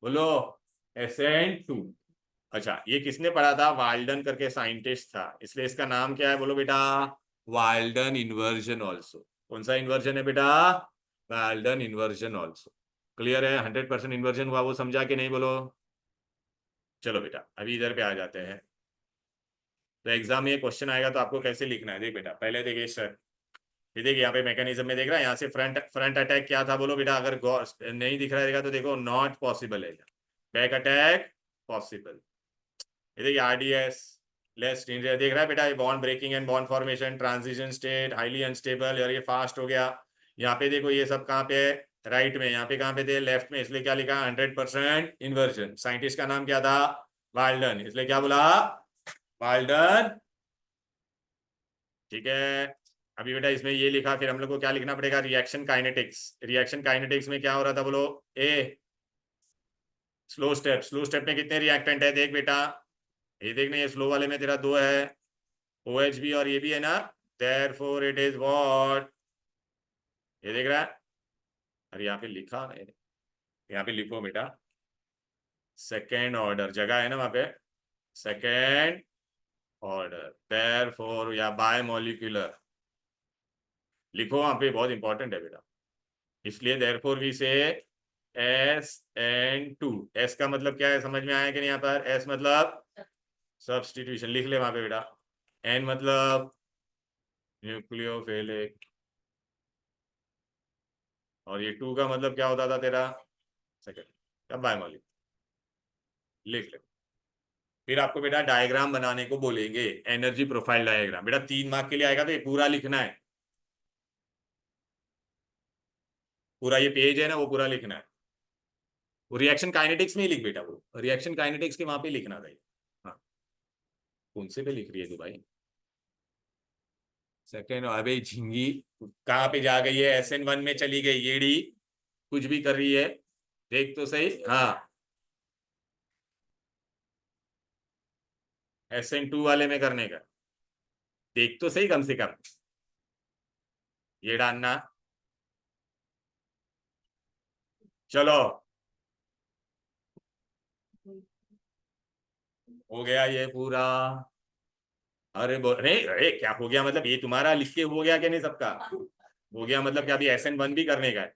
बोलो SN2। अच्छा, ये किसने पढ़ा था, वाल्डन करके साइंटिस्ट था, इसलिए इसका नाम क्या है बोलो बेटा, वाल्डन इन्वर्जन ऑल्सो। कौन सा इन्वर्जन है बेटा, वाल्डन इन्वर्जन ऑल्सो। क्लियर है, 100% इन्वर्जन हुआ, वो समझा कि नहीं बोलो। चलो बेटा अभी इधर पे आ जाते हैं। तो एग्जाम में ये क्वेश्चन आएगा तो आपको कैसे लिखना है, देख बेटा पहले देखिए सर, ये देखिए यहाँ पे मैकेनिज्म में देख रहा है, यहाँ से फ्रंट फ्रंट अटैक क्या था बोलो बेटा, अगर नहीं दिख रहा रहेगा तो देखो नॉट पॉसिबल है, बैक अटैक पॉसिबल। ये देखिए RDS लेस देख रहा है बेटा, ये bond breaking and bond formation, transition state, highly unstable, और ये फास्ट हो गया। यहाँ पे देखो ये सब कहाँ पे है, राइट में, यहाँ पे कहाँ पे थे, लेफ्ट में, इसलिए क्या लिखा, 100% इन्वर्जन। साइंटिस्ट का नाम क्या था, वाल्डन, इसलिए क्या बोला, वाल्डन। ठीक है, अभी बेटा इसमें ये लिखा, फिर हम लोग को क्या लिखना पड़ेगा, रिएक्शन काइनेटिक्स। रिएक्शन काइनेटिक्स में क्या हो रहा था बोलो, a slow step, slow step में कितने रिएक्टेंट है, देख बेटा, ये देखना, ये स्लो वाले में तेरा 2 है, OH भी और ये भी है ना, therefore it is what, ये देख रहा है, अरे यहाँ पे लिखा है, यहाँ पे लिखो बेटा, सेकेंड ऑर्डर जगह है ना वहां पे, सेकेंड ऑर्डर, therefore या बाय मॉलिक्यूलर लिखो वहां पे, बहुत इंपॉर्टेंट है बेटा। इसलिए therefore भी से SN2, S का मतलब क्या है, समझ में आया कि नहीं, यहाँ पर S मतलब सब्स्टिट्यूशन, लिख ले वहां पे बेटा। N मतलब न्यूक्लियोफिलिक, और ये 2 का मतलब क्या होता था तेरा, सेकेंड, क्या बायोमॉलिक्यूलर, लिख ले। फिर आपको बेटा डायग्राम बनाने को बोलेंगे, एनर्जी प्रोफाइल डायग्राम, बेटा 3 मार्क के लिए आएगा तो ये पूरा लिखना है, पूरा ये पेज है ना वो पूरा लिखना है। वो रिएक्शन काइनेटिक्स में ही लिख बेटा, वो रिएक्शन काइनेटिक्स के वहां पे लिखना था। हाँ, कौन से पे लिख रही है तू भाई, सेकेंड, अबे झिंगी कहाँ पे जा गई है, SN1 में चली गई येड़ी, कुछ भी कर रही है, देख तो सही। हाँ, SN2 वाले में करने का, देख तो सही कम से कम, ये डालना। चलो हो गया ये पूरा, अरे बोल नहीं, अरे क्या हो गया मतलब, ये तुम्हारा लिख के हो गया कि नहीं सबका, हो गया मतलब क्या, अभी SN1 भी करने का है,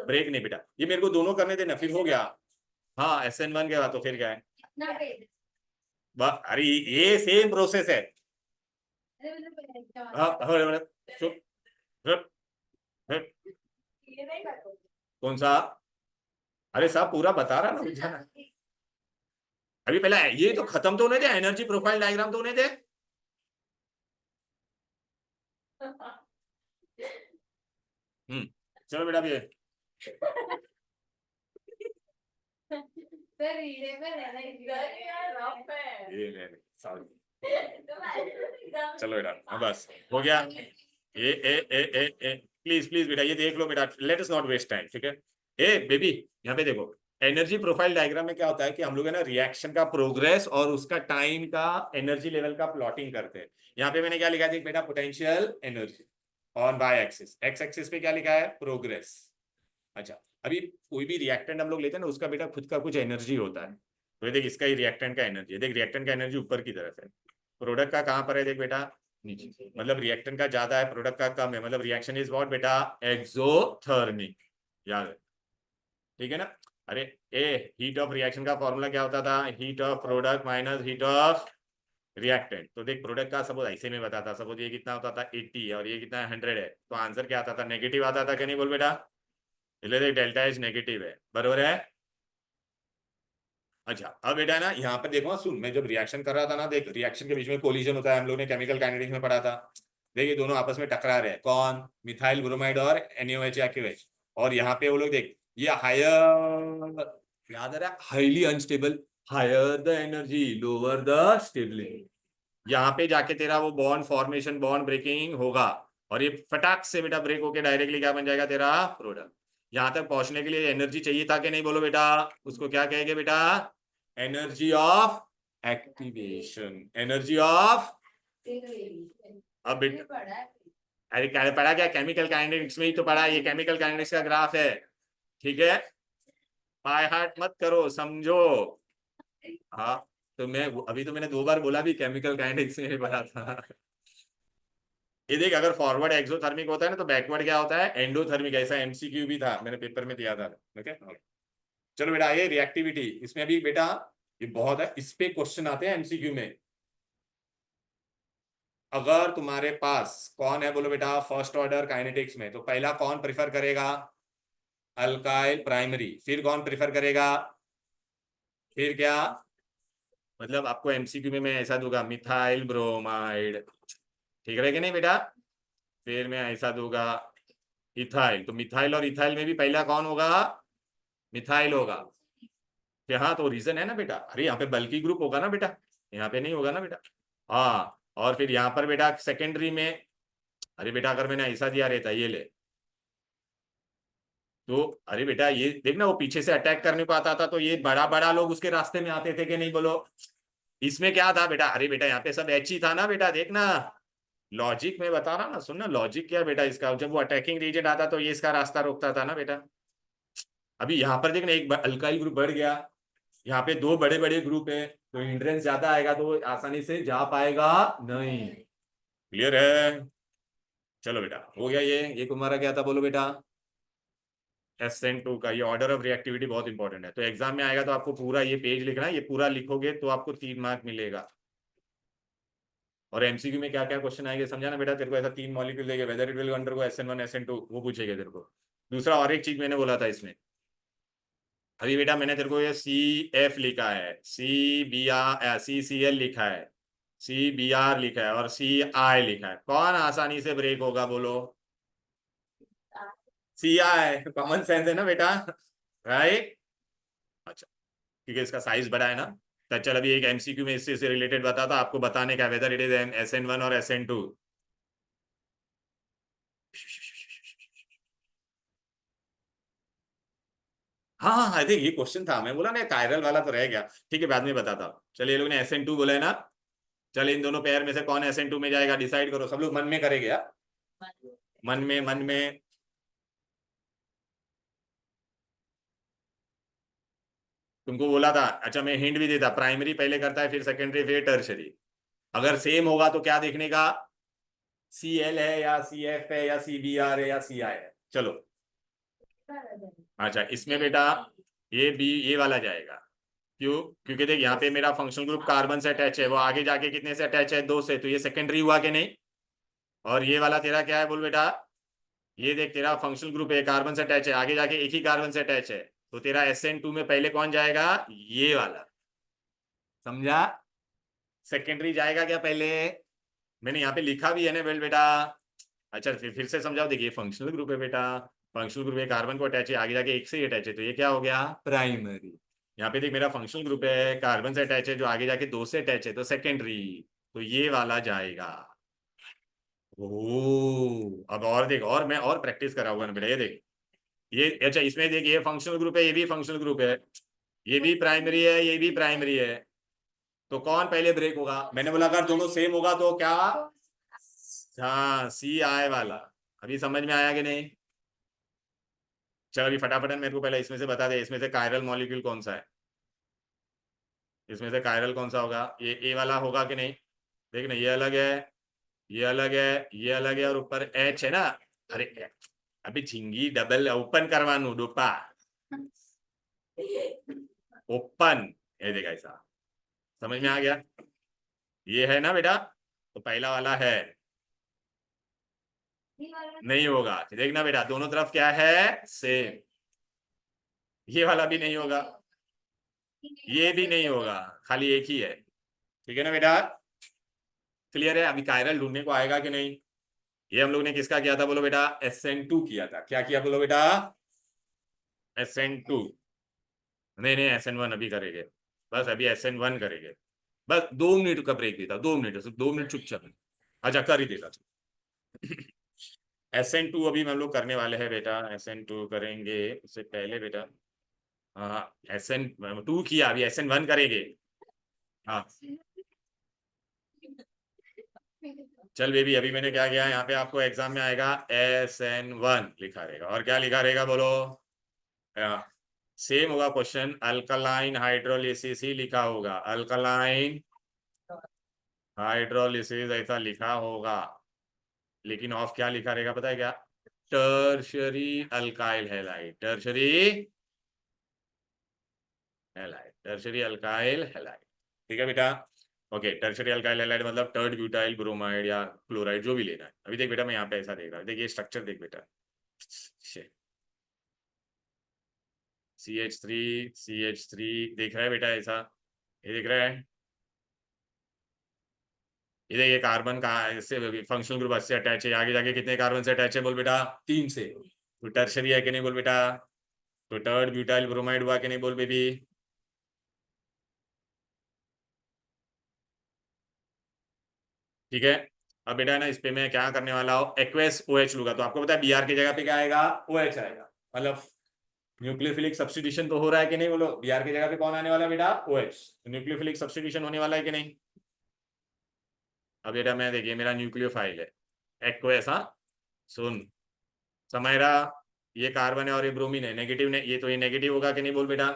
ब्रेक नहीं बेटा, ये मेरे को दोनों करने देना, फिर हो गया। हाँ SN1 के बाद तो फिर क्या है, अरे ये सेम प्रोसेस है। हाँ, चुप, चुप, चुप। कौन सा, अरे साहब पूरा बता रहा ना, अभी पहले ये तो खत्म तो होने दे, एनर्जी प्रोफाइल डायग्राम तो होने दे। चलो बेटा अभी चलो बेटा, हाँ बस हो गया। ए प्लीज प्लीज बेटा ये देख लो बेटा, let us not waste time, ठीक है। ए बेबी, यहाँ पे देखो, एनर्जी प्रोफाइल डायग्राम में क्या होता है कि हम लोग है ना रिएक्शन का प्रोग्रेस और उसका टाइम का एनर्जी लेवल का प्लॉटिंग करते हैं। यहाँ पे मैंने क्या लिखा है बेटा, potential energy on Y axis, X axis पे क्या लिखा है, प्रोग्रेस। अच्छा, अभी कोई भी रिएक्टेंट हम लोग लेते हैं ना, उसका बेटा खुद का कुछ एनर्जी होता है, तो ये देख इसका ही रिएक्टेंट का एनर्जी है, देख रिएक्टेंट का एनर्जी ऊपर की तरफ है, प्रोडक्ट का कहाँ पर है, देख बेटा नीचे, मतलब रिएक्टेंट का ज्यादा है, प्रोडक्ट का कम है, मतलब रिएक्शन इज व्हाट बेटा, एक्सोथर्मिक, याद है, ठीक है ना। अरे ए, हीट ऑफ रिएक्शन का फॉर्मूला क्या होता था? Heat of product minus heat of reactant. तो देख प्रोडक्ट का सपोज ऐसे में बताता, सपोज ये कितना होता था 80 और ये कितना 100 है, तो आंसर क्या आता था? नेगेटिव आता था कि नहीं बोल बेटा? इसलिए देख डेल्टा एच नेगेटिव है, बरोबर है। अच्छा अब बेटा ना यहाँ पर देखो, सुन, मैं जब रिएक्शन कर रहा था ना, देख रिएक्शन के बीच में कोलिजन होता है, हम लोग ने केमिकल काइनेटिक्स में पढ़ा था। देखिए दोनों आपस में टकरा रहे हैं, कौन? मिथाइल ब्रोमाइड और NaOH एक्यूएच। और यहाँ पे वो लोग देख, ये हायर, याद आ रहा है, highly unstable, higher the energy lower the stability. यहाँ पे जाके तेरा वो बॉन्ड फॉर्मेशन, बॉन्ड ब्रेकिंग होगा, और ये फटाक से बेटा ब्रेक होके डायरेक्टली क्या बन जाएगा? तेरा प्रोडक्ट। यहाँ तक पहुंचने के लिए एनर्जी चाहिए था कि नहीं बोलो बेटा? उसको क्या कहेंगे बेटा? Energy of activation, energy of. अब बेटा अरे क्या पढ़ा? क्या केमिकल काइनेटिक्स में ही तो पढ़ा, ये केमिकल काइनेटिक्स का ग्राफ है, ठीक है? बाय हार्ट मत करो, समझो। हाँ, तो मैं अभी तो मैंने 2 बार बोला भी, केमिकल काइनेटिक्स में पढ़ा था। ये देख, अगर फॉरवर्ड एक्सोथर्मिक होता है ना, तो बैकवर्ड क्या होता है? एंडोथर्मिक। ऐसा MCQ भी था, मैंने पेपर में दिया था। ओके चलो बेटा, ये रिएक्टिविटी, इसमें भी बेटा ये बहुत है, इस पे क्वेश्चन आते हैं MCQ में। अगर तुम्हारे पास कौन है बोलो बेटा फर्स्ट ऑर्डर काइनेटिक्स में, तो पहला कौन प्रिफर करेगा? Alkyl primary. फिर कौन प्रिफर करेगा? फिर क्या? मतलब आपको MCQ में मैं ऐसा दूंगा, मिथाइल ब्रोमाइड, ठीक है कि नहीं बेटा? फिर मैं ऐसा दूंगा इथाइल, तो मिथाइल और इथाइल में भी पहला कौन होगा? मिथाइल होगा। फिर हाँ, तो रीजन है ना बेटा, अरे यहाँ पे बल्कि ग्रुप होगा ना बेटा, यहाँ पे नहीं होगा ना बेटा। हाँ, और फिर यहाँ पर बेटा सेकेंडरी में, अरे बेटा अगर मैंने ऐसा दिया रहता, ये ले, तो अरे बेटा ये देखना, वो पीछे से अटैक करने को आता था, तो ये बड़ा बड़ा लोग उसके रास्ते में आते थे कि नहीं बोलो? इसमें क्या था बेटा? अरे बेटा यहाँ पे सब एच ही था ना बेटा, देखना लॉजिक में बता रहा ना, सुनना लॉजिक क्या बेटा इसका, जब वो अटैकिंग रीजन आता तो ये इसका रास्ता रोकता था ना बेटा। अभी यहाँ पर देखना, एक अल्काइल ग्रुप बढ़ गया, यहाँ पे 2 बड़े बड़े ग्रुप है, तो हिंड्रेंस ज्यादा आएगा, तो वो आसानी से जा पाएगा नहीं। क्लियर है? चलो बेटा हो गया ये तुम्हारा क्या था बोलो बेटा? SN2 का ये ऑर्डर ऑफ रिएक्टिविटी बहुत इंपॉर्टेंट है, तो एग्जाम में आएगा तो आपको पूरा ये पेज लिखना है, ये पूरा लिखोगे तो आपको 3 मार्क मिलेगा। और MCQ में क्या क्या क्वेश्चन आएंगे समझा ना बेटा? तेरे को ऐसा 3 मॉलिक्यूल देंगे, whether it will undergo SN1 SN2, वो पूछेगा तेरे को। दूसरा और एक चीज मैंने बोला था इसमें, अभी बेटा मैंने तेरे को ये CF लिखा है, CCl लिखा है, CBr लिखा है और CI लिखा है, कौन आसानी से ब्रेक होगा बोलो? CI, कॉमन सेंस है ना बेटा, राइट? अच्छा, क्योंकि इसका साइज बड़ा है ना। तो चल अभी एक MCQ में इससे से रिलेटेड बताता, आपको बताने का वेदर इट इज SN1 और SN2। हाँ हाँ हाँ, देख ये क्वेश्चन था, मैं बोला ना कायरल वाला तो रह गया, ठीक है बाद में बताता हूँ। चलिए ये लोग ने SN2 बोला है ना, चल इन दोनों पेयर में से कौन SN2 में जाएगा डिसाइड करो, सब लोग मन में करेंगे यार, मन में। तुमको बोला था, अच्छा मैं हिंट भी देता, प्राइमरी पहले करता है, फिर सेकेंडरी, फिर टर्शरी। अगर सेम होगा तो क्या देखने का? CL है या CF है या CBr है या CI है? चलो अच्छा, इसमें बेटा ये वाला जाएगा। क्यों? क्योंकि देख यहाँ पे मेरा फंक्शनल ग्रुप कार्बन से अटैच है, वो आगे जाके कितने से अटैच है? 2 से, तो ये सेकेंडरी हुआ कि नहीं? और ये वाला तेरा क्या है बोल बेटा? ये देख तेरा फंक्शनल ग्रुप है, कार्बन से अटैच है, आगे जाके एक ही कार्बन से अटैच है, तो तेरा SN2 में पहले कौन जाएगा? ये वाला, समझा? सेकेंडरी जाएगा क्या पहले? मैंने यहाँ पे लिखा भी है ना बेल बेटा। अच्छा फिर से समझाओ, देखिए फंक्शनल ग्रुप है बेटा, फंक्शनल ग्रुप है, कार्बन को अटैच है, आगे जाके एक से ही अटैच है, तो ये क्या हो गया? प्राइमरी। यहाँ पे देख मेरा फंक्शनल ग्रुप है, कार्बन से अटैच है, जो आगे जाके 2 से अटैच है, तो सेकेंडरी, तो ये वाला जाएगा। ओ अब और देख, और मैं और प्रैक्टिस कराऊंगा ना बेटा, ये देख, ये अच्छा इसमें देख, ये फंक्शनल ग्रुप है, ये भी फंक्शनल ग्रुप है, ये भी प्राइमरी है, ये भी प्राइमरी है, तो कौन पहले ब्रेक होगा? मैंने बोला अगर दोनों सेम होगा तो क्या? हाँ, CI वाला। अभी समझ में आया कि नहीं? चल अभी फटाफट मेरे को पहले इसमें से बता दे, इसमें से कायरल मॉलिक्यूल कौन सा है? इसमें से कायरल कौन सा होगा? ये A वाला होगा कि नहीं? देख ना, ये अलग है, ये अलग है, ये अलग है, और ऊपर H है ना। अरे अभी झिंगी डबल ओपन करवानू डोपा, ओपन, ये देखा ऐसा, समझ में आ गया? ये है ना बेटा, तो पहला वाला है, नहीं होगा। देखना बेटा, दोनों तरफ क्या है, सेम। ये वाला भी नहीं होगा, ये भी नहीं होगा, खाली एक ही है। ठीक है ना बेटा, क्लियर है? अभी कायरल ढूंढने को आएगा कि नहीं? ये हम लोग ने किसका किया था बोलो बेटा, SN2 किया था। क्या किया बोलो बेटा, SN2। नहीं नहीं, SN1 अभी करेंगे, बस अभी SN1 करेंगे। बस 2 मिनट का ब्रेक देता, 2 मिनट, सिर्फ 2 मिनट चुपचाप। अच्छा कर ही देता। SN2 अभी हम लोग करने वाले हैं बेटा, SN2 करेंगे उससे पहले बेटा। हाँ, SN2 किया, अभी SN1 करेंगे। हाँ चल बेबी, अभी मैंने क्या किया, यहाँ पे आपको एग्जाम में आएगा SN1 लिखा रहेगा, और क्या लिखा रहेगा बोलो, सेम होगा क्वेश्चन, अल्कलाइन हाइड्रोलिसिस ही लिखा होगा, अल्कलाइन हाइड्रोलिसिस ऐसा लिखा होगा। लेकिन ऑफ क्या लिखा रहेगा पता है क्या, tertiary alkyl halide, tertiary halide, tertiary alkyl halide. ठीक है बेटा, ओके। टर्शरी अल्काइल हैलाइड मतलब टर्ड ब्यूटाइल ब्रोमाइड या क्लोराइड, जो भी लेना है। अभी देख बेटा, मैं यहाँ पे ऐसा देख रहा हूँ, देखिए स्ट्रक्चर देख बेटा, CH3 देख रहा है बेटा ऐसा, ये देख रहा है, ये कार्बन का इससे फंक्शनल ग्रुप से अटैच है, आगे जाके कितने कार्बन से अटैच है बोल बेटा, 3 से। तो टर्शरी है कि नहीं बोल बेटा, तो टर्ड ब्यूटाइल ब्रोमाइड हुआ कि नहीं बोल बेबी। ठीक है, अब बेटा ना इस पे मैं क्या करने वाला हूँ, एक्वेस OH लूंगा, तो आपको पता है Br की जगह पे क्या आएगा, OH आएगा। मतलब न्यूक्लियोफिलिक सब्स्टिट्यूशन तो हो रहा है कि नहीं बोलो, Br की जगह पे कौन आने वाला है बेटा, OH। न्यूक्लियोफिलिक सब्स्टिट्यूशन होने वाला है कि नहीं? अब बेटा मैं देखिए, मेरा न्यूक्लियोफाइल है एक्वेस, हाँ सुन समायरा, ये कार्बन है और ये ब्रोमीन है, नेगेटिव ने, ये तो ये नेगेटिव होगा कि नहीं बोल बेटा,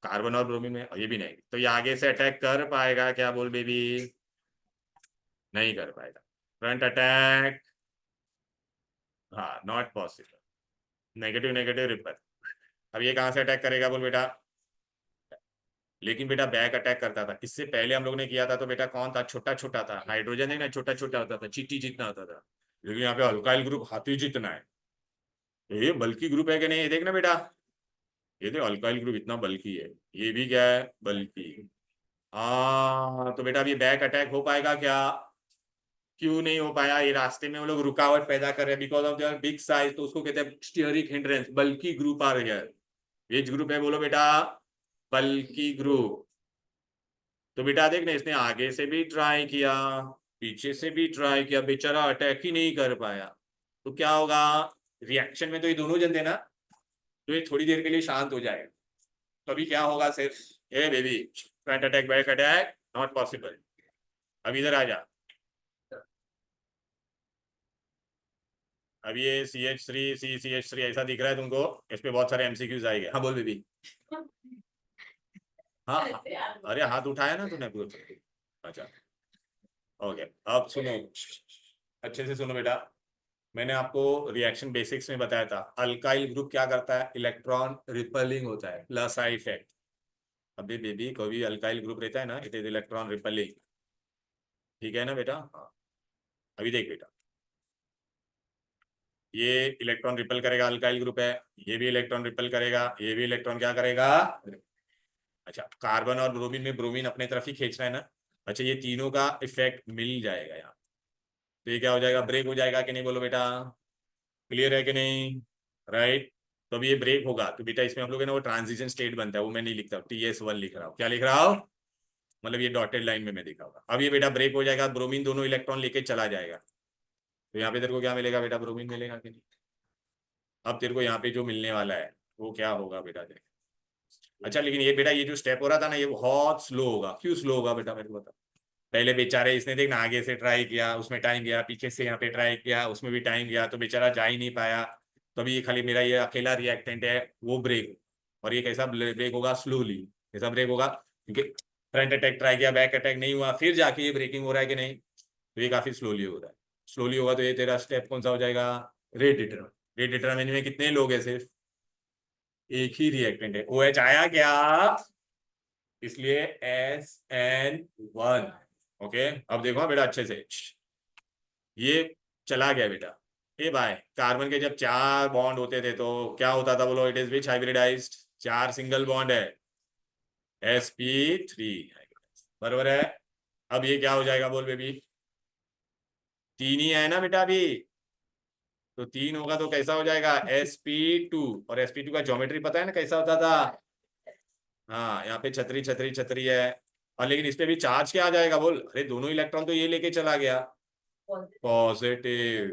कार्बन और ब्रोमीन में, और ये भी नेगेटिव, तो ये आगे से अटैक कर पाएगा क्या बोल बेबी, नहीं कर पाएगा। फ्रंट अटैक, हाँ not possible, negative negative repel. अब ये कहाँ से अटैक करेगा बोल बेटा, लेकिन बेटा बैक अटैक करता था, इससे पहले हम लोग ने किया था तो बेटा कौन था, छोटा छोटा था, हाइड्रोजन है ना, छोटा छोटा होता था, चींटी जितना होता था। लेकिन यहाँ पे अल्काइल ग्रुप हाथी जितना है, ये बल्कि ग्रुप है कि नहीं, ये देखना बेटा, ये तो अल्काइल ग्रुप इतना बल्कि है, ये भी क्या है, बल्कि। तो बेटा अब ये बैक अटैक हो पाएगा क्या, क्यों नहीं हो पाया, ये रास्ते में वो लोग रुकावट पैदा कर रहे हैं, because of their big size, तो उसको कहते हैं स्टीयरिक हिंड्रेंस, बल्कि ग्रुप आ रही है। विच ग्रुप है बोलो बेटा, बल्कि ग्रुप। तो बेटा देखने, इसने आगे से भी ट्राई किया, पीछे से भी ट्राई किया, बेचारा अटैक ही नहीं कर पाया। तो क्या होगा, रिएक्शन में तो ये दोनों जन थे ना, तो ये थोड़ी देर के लिए शांत हो जाएगा। तो अभी क्या होगा, सिर्फ ए बेबी, front attack back attack not possible. अब इधर आ जा, अब ये CH3 ऐसा दिख रहा है तुमको, इस पे बहुत सारे MCQs आएंगे। हाँ बोल बेबी, हाँ हाँ। अरे हाथ उठाया ना तूने पूछ, अच्छा ओके। अब सुनो, अच्छे से सुनो बेटा, मैंने आपको रिएक्शन बेसिक्स में बताया था, अल्काइल ग्रुप क्या करता है, इलेक्ट्रॉन रिपेलिंग होता है, प्लस आई इफेक्ट। अभी बेबी कोई भी अल्काइल ग्रुप रहता है ना, इट इज इलेक्ट्रॉन रिपेलिंग। ठीक है ना बेटा, हाँ। अभी देख बेटा, ये इलेक्ट्रॉन रिपेल करेगा, अल्काइल ग्रुप है, ये भी इलेक्ट्रॉन रिपेल करेगा, ये भी इलेक्ट्रॉन क्या करेगा। अच्छा, कार्बन और ब्रोमीन में ब्रोमीन अपने तरफ ही खींच रहा है ना। अच्छा, ये तीनों का इफेक्ट मिल जाएगा यहाँ, तो ये क्या हो जाएगा, ब्रेक हो जाएगा कि नहीं बोलो बेटा, क्लियर है कि नहीं, राइट। तो अब ये ब्रेक होगा तो बेटा इसमें हम लोग है ना वो ट्रांजिशन स्टेट बनता है, वो मैं नहीं लिखता हूँ, TS1 लिख रहा हूँ, क्या लिख रहा हूँ, मतलब ये डॉटेड लाइन में मैं दिखा होगा। अब ये बेटा ब्रेक हो जाएगा, ब्रोमीन दोनों इलेक्ट्रॉन लेके चला जाएगा, तो यहाँ पे तेरे को क्या मिलेगा बेटा, ब्रोमीन मिलेगा कि नहीं। अब तेरे को यहाँ पे जो मिलने वाला है वो क्या होगा बेटा, देख। अच्छा लेकिन ये बेटा, ये जो स्टेप हो रहा था ना, ये बहुत स्लो होगा, क्यों स्लो होगा बेटा मेरे को बता। पहले बेचारे इसने देख ना, आगे से ट्राई किया उसमें टाइम गया, पीछे से यहाँ पे ट्राई किया उसमें भी टाइम गया, तो बेचारा जा ही नहीं पाया। तो अभी ये खाली मेरा ये अकेला रिएक्टेंट है, वो ब्रेक, और ये कैसा ब्रेक होगा, स्लोली। कैसा ब्रेक होगा, क्योंकि फ्रंट अटैक ट्राई किया, बैक अटैक नहीं हुआ, फिर जाके ये ब्रेकिंग हो रहा है कि नहीं, तो ये काफी स्लोली हो रहा है। स्लोली होगा तो ये तेरा स्टेप कौन सा हो जाएगा, रेट डिटरमिन। रेट डिटरमिन में कितने लोग हैं सिर्फ, एक ही रिएक्टेंट है, ओ एच आया क्या, इसलिए SN1। ओके, अब देखो बेटा अच्छे से, ये चला गया बेटा। ए भाई, कार्बन के जब चार बॉन्ड होते थे तो क्या होता था बोलो, इट इज विच हाइब्रिडाइज्ड, चार सिंगल बॉन्ड है, sp3 बरोबर है। अब ये क्या हो जाएगा बोल बेबी, तीन ही है ना बेटा अभी, तो तीन होगा तो कैसा हो जाएगा sp2, और sp2 का ज्योमेट्री पता है ना कैसा होता था। हाँ, यहाँ पे छतरी छतरी छतरी है, और लेकिन इस पे भी चार्ज क्या आ जाएगा बोल, अरे दोनों इलेक्ट्रॉन तो ये लेके चला गया पॉजिटिव,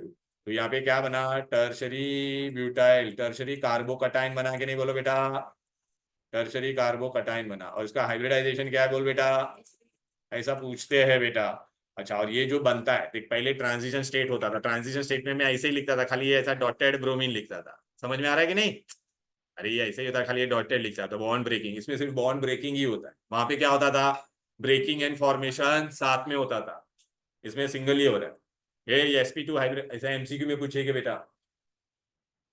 तो यहाँ पे क्या बना, टर्शरी ब्यूटाइल, टर्शरी कार्बोकटाइन बना के नहीं बोलो बेटा, टर्शरी कार्बोकटाइन बना, और इसका हाइब्रिडाइजेशन क्या है बोल बेटा, ऐसा पूछते हैं बेटा। अच्छा, और ये जो बनता है देख, पहले ट्रांजिशन स्टेट होता था, ट्रांजिशन स्टेट में मैं ऐसे ही लिखता था, खाली ये ऐसा डॉटेड ब्रोमीन लिखता था, समझ में आ रहा है कि नहीं, अरे ये ऐसे ही होता है, खाली ये डॉटेड लिखता था, बॉन्ड ब्रेकिंग, इसमें सिर्फ बॉन्ड ब्रेकिंग ही होता है, वहां पे क्या होता था, ब्रेकिंग एंड फॉर्मेशन साथ में होता था, इसमें सिंगल ही हो रहा है। ये sp2 हाइब्रिड, ऐसा एमसीक्यू में पूछेगा बेटा,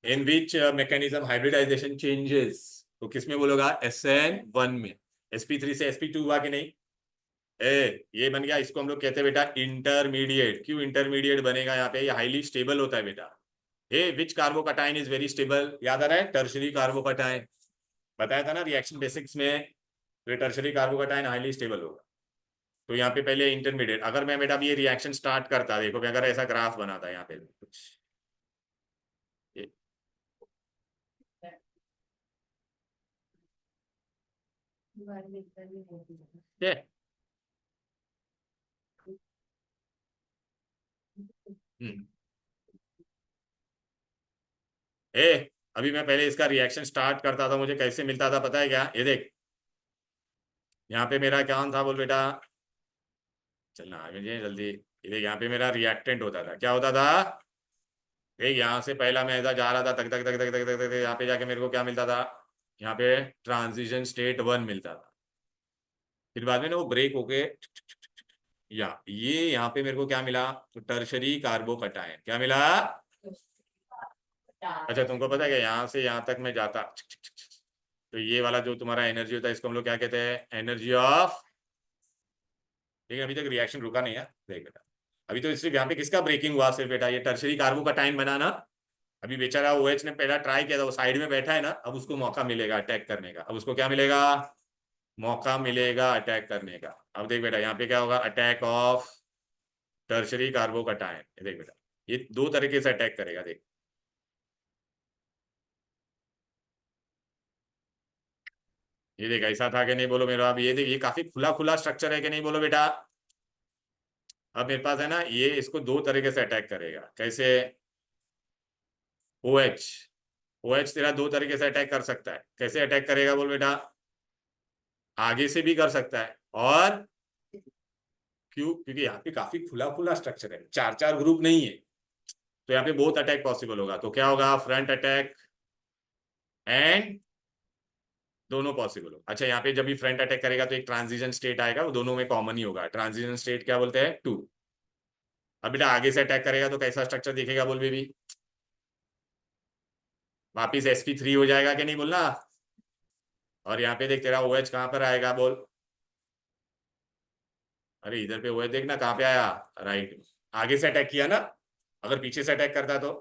in which mechanism hybridisation changes, तो किसमें बोलोगा, SN1 में, sp3 से sp2 हुआ कि नहीं, ये बन गया, इसको हम लोग कहते हैं बेटा इंटरमीडिएट, क्यों इंटरमीडिएट बनेगा यहाँ पे, ये हाईली स्टेबल होता है बेटा, विच कार्बोकटाइन इज वेरी स्टेबल, याद आ रहा है, टर्शरी कार्बोकटाइन, बताया था ना रिएक्शन बेसिक्स में, तो टर्शरी कार्बोकटाइन हाईली स्टेबल होगा, तो यहाँ पे पहले इंटरमीडिएट, अगर मैं बेटा ये रिएक्शन स्टार्ट करता, देखो मैं अगर ऐसा ग्राफ बनाता यहाँ पे कुछ ये, ये, हम्म, अभी मैं पहले इसका रिएक्शन स्टार्ट करता था, मुझे कैसे मिलता था पता है क्या, ये देख, यहाँ पे मेरा क्या था बोल बेटा, चलना आगे जी जल्दी, ये देख यहाँ पे मेरा रिएक्टेंट होता था, क्या होता था, देख यहाँ से पहला मैं ऐसा जा रहा था, तक तक तक तक तक तक तक, यहाँ पे जाके मेरे को क्या मिलता था, यहाँ पे ट्रांजिशन स्टेट 1 मिलता था, फिर बाद में ना वो ब्रेक होके, या ये यहाँ पे मेरे को क्या मिला, तो टर्शरी कार्बोकटायन क्या मिला, अच्छा तुमको पता है क्या, यहाँ से यहाँ तक मैं जाता, तो ये वाला जो तुम्हारा एनर्जी होता है, इसको हम लोग क्या कहते हैं, एनर्जी ऑफ, लेकिन अभी तक रिएक्शन रुका नहीं है, देख बेटा, अभी तो सिर्फ यहाँ पे किसका ब्रेकिंग हुआ सिर्फ बेटा, ये टर्शरी कार्बोकटायन बना ना, अभी बेचारा OH ने पहला ट्राई किया था, वो साइड में बैठा है ना, अब उसको मौका मिलेगा अटैक करने का, अब उसको क्या मिलेगा, मौका मिलेगा अटैक करने का, अब देख बेटा यहाँ पे क्या होगा, अटैक ऑफ टर्शरी कार्बोकटायन, देख बेटा ये दो तरीके से अटैक करेगा, देख ये देख, ऐसा था कि नहीं बोलो मेरा, अब ये देख, ये काफी खुला खुला स्ट्रक्चर है कि नहीं बोलो बेटा, अब मेरे पास है ना, ये इसको दो तरीके से अटैक करेगा, कैसे, OH, OH तेरा दो तरीके से अटैक कर सकता है, कैसे अटैक करेगा बोल बेटा, आगे से भी कर सकता है, और क्यों, क्योंकि यहाँ पे काफी खुला खुला स्ट्रक्चर है, चार चार ग्रुप नहीं है, तो यहाँ पे बहुत अटैक पॉसिबल होगा, तो क्या होगा, फ्रंट अटैक एंड दोनों पॉसिबल हो, अच्छा यहाँ पे जब भी फ्रंट अटैक करेगा तो एक ट्रांजिशन स्टेट आएगा, वो दोनों में कॉमन ही होगा, ट्रांजिशन स्टेट क्या बोलते हैं, 2। अब बेटा आगे से अटैक करेगा तो कैसा स्ट्रक्चर दिखेगा बोल बेबी, वापिस sp3 हो जाएगा कि नहीं बोलना, और यहाँ पे देख तेरा OH कहाँ पर आएगा बोल, अरे इधर पे OH देखना कहाँ पे आया, राइट में, आगे से अटैक किया ना, अगर पीछे से अटैक करता तो,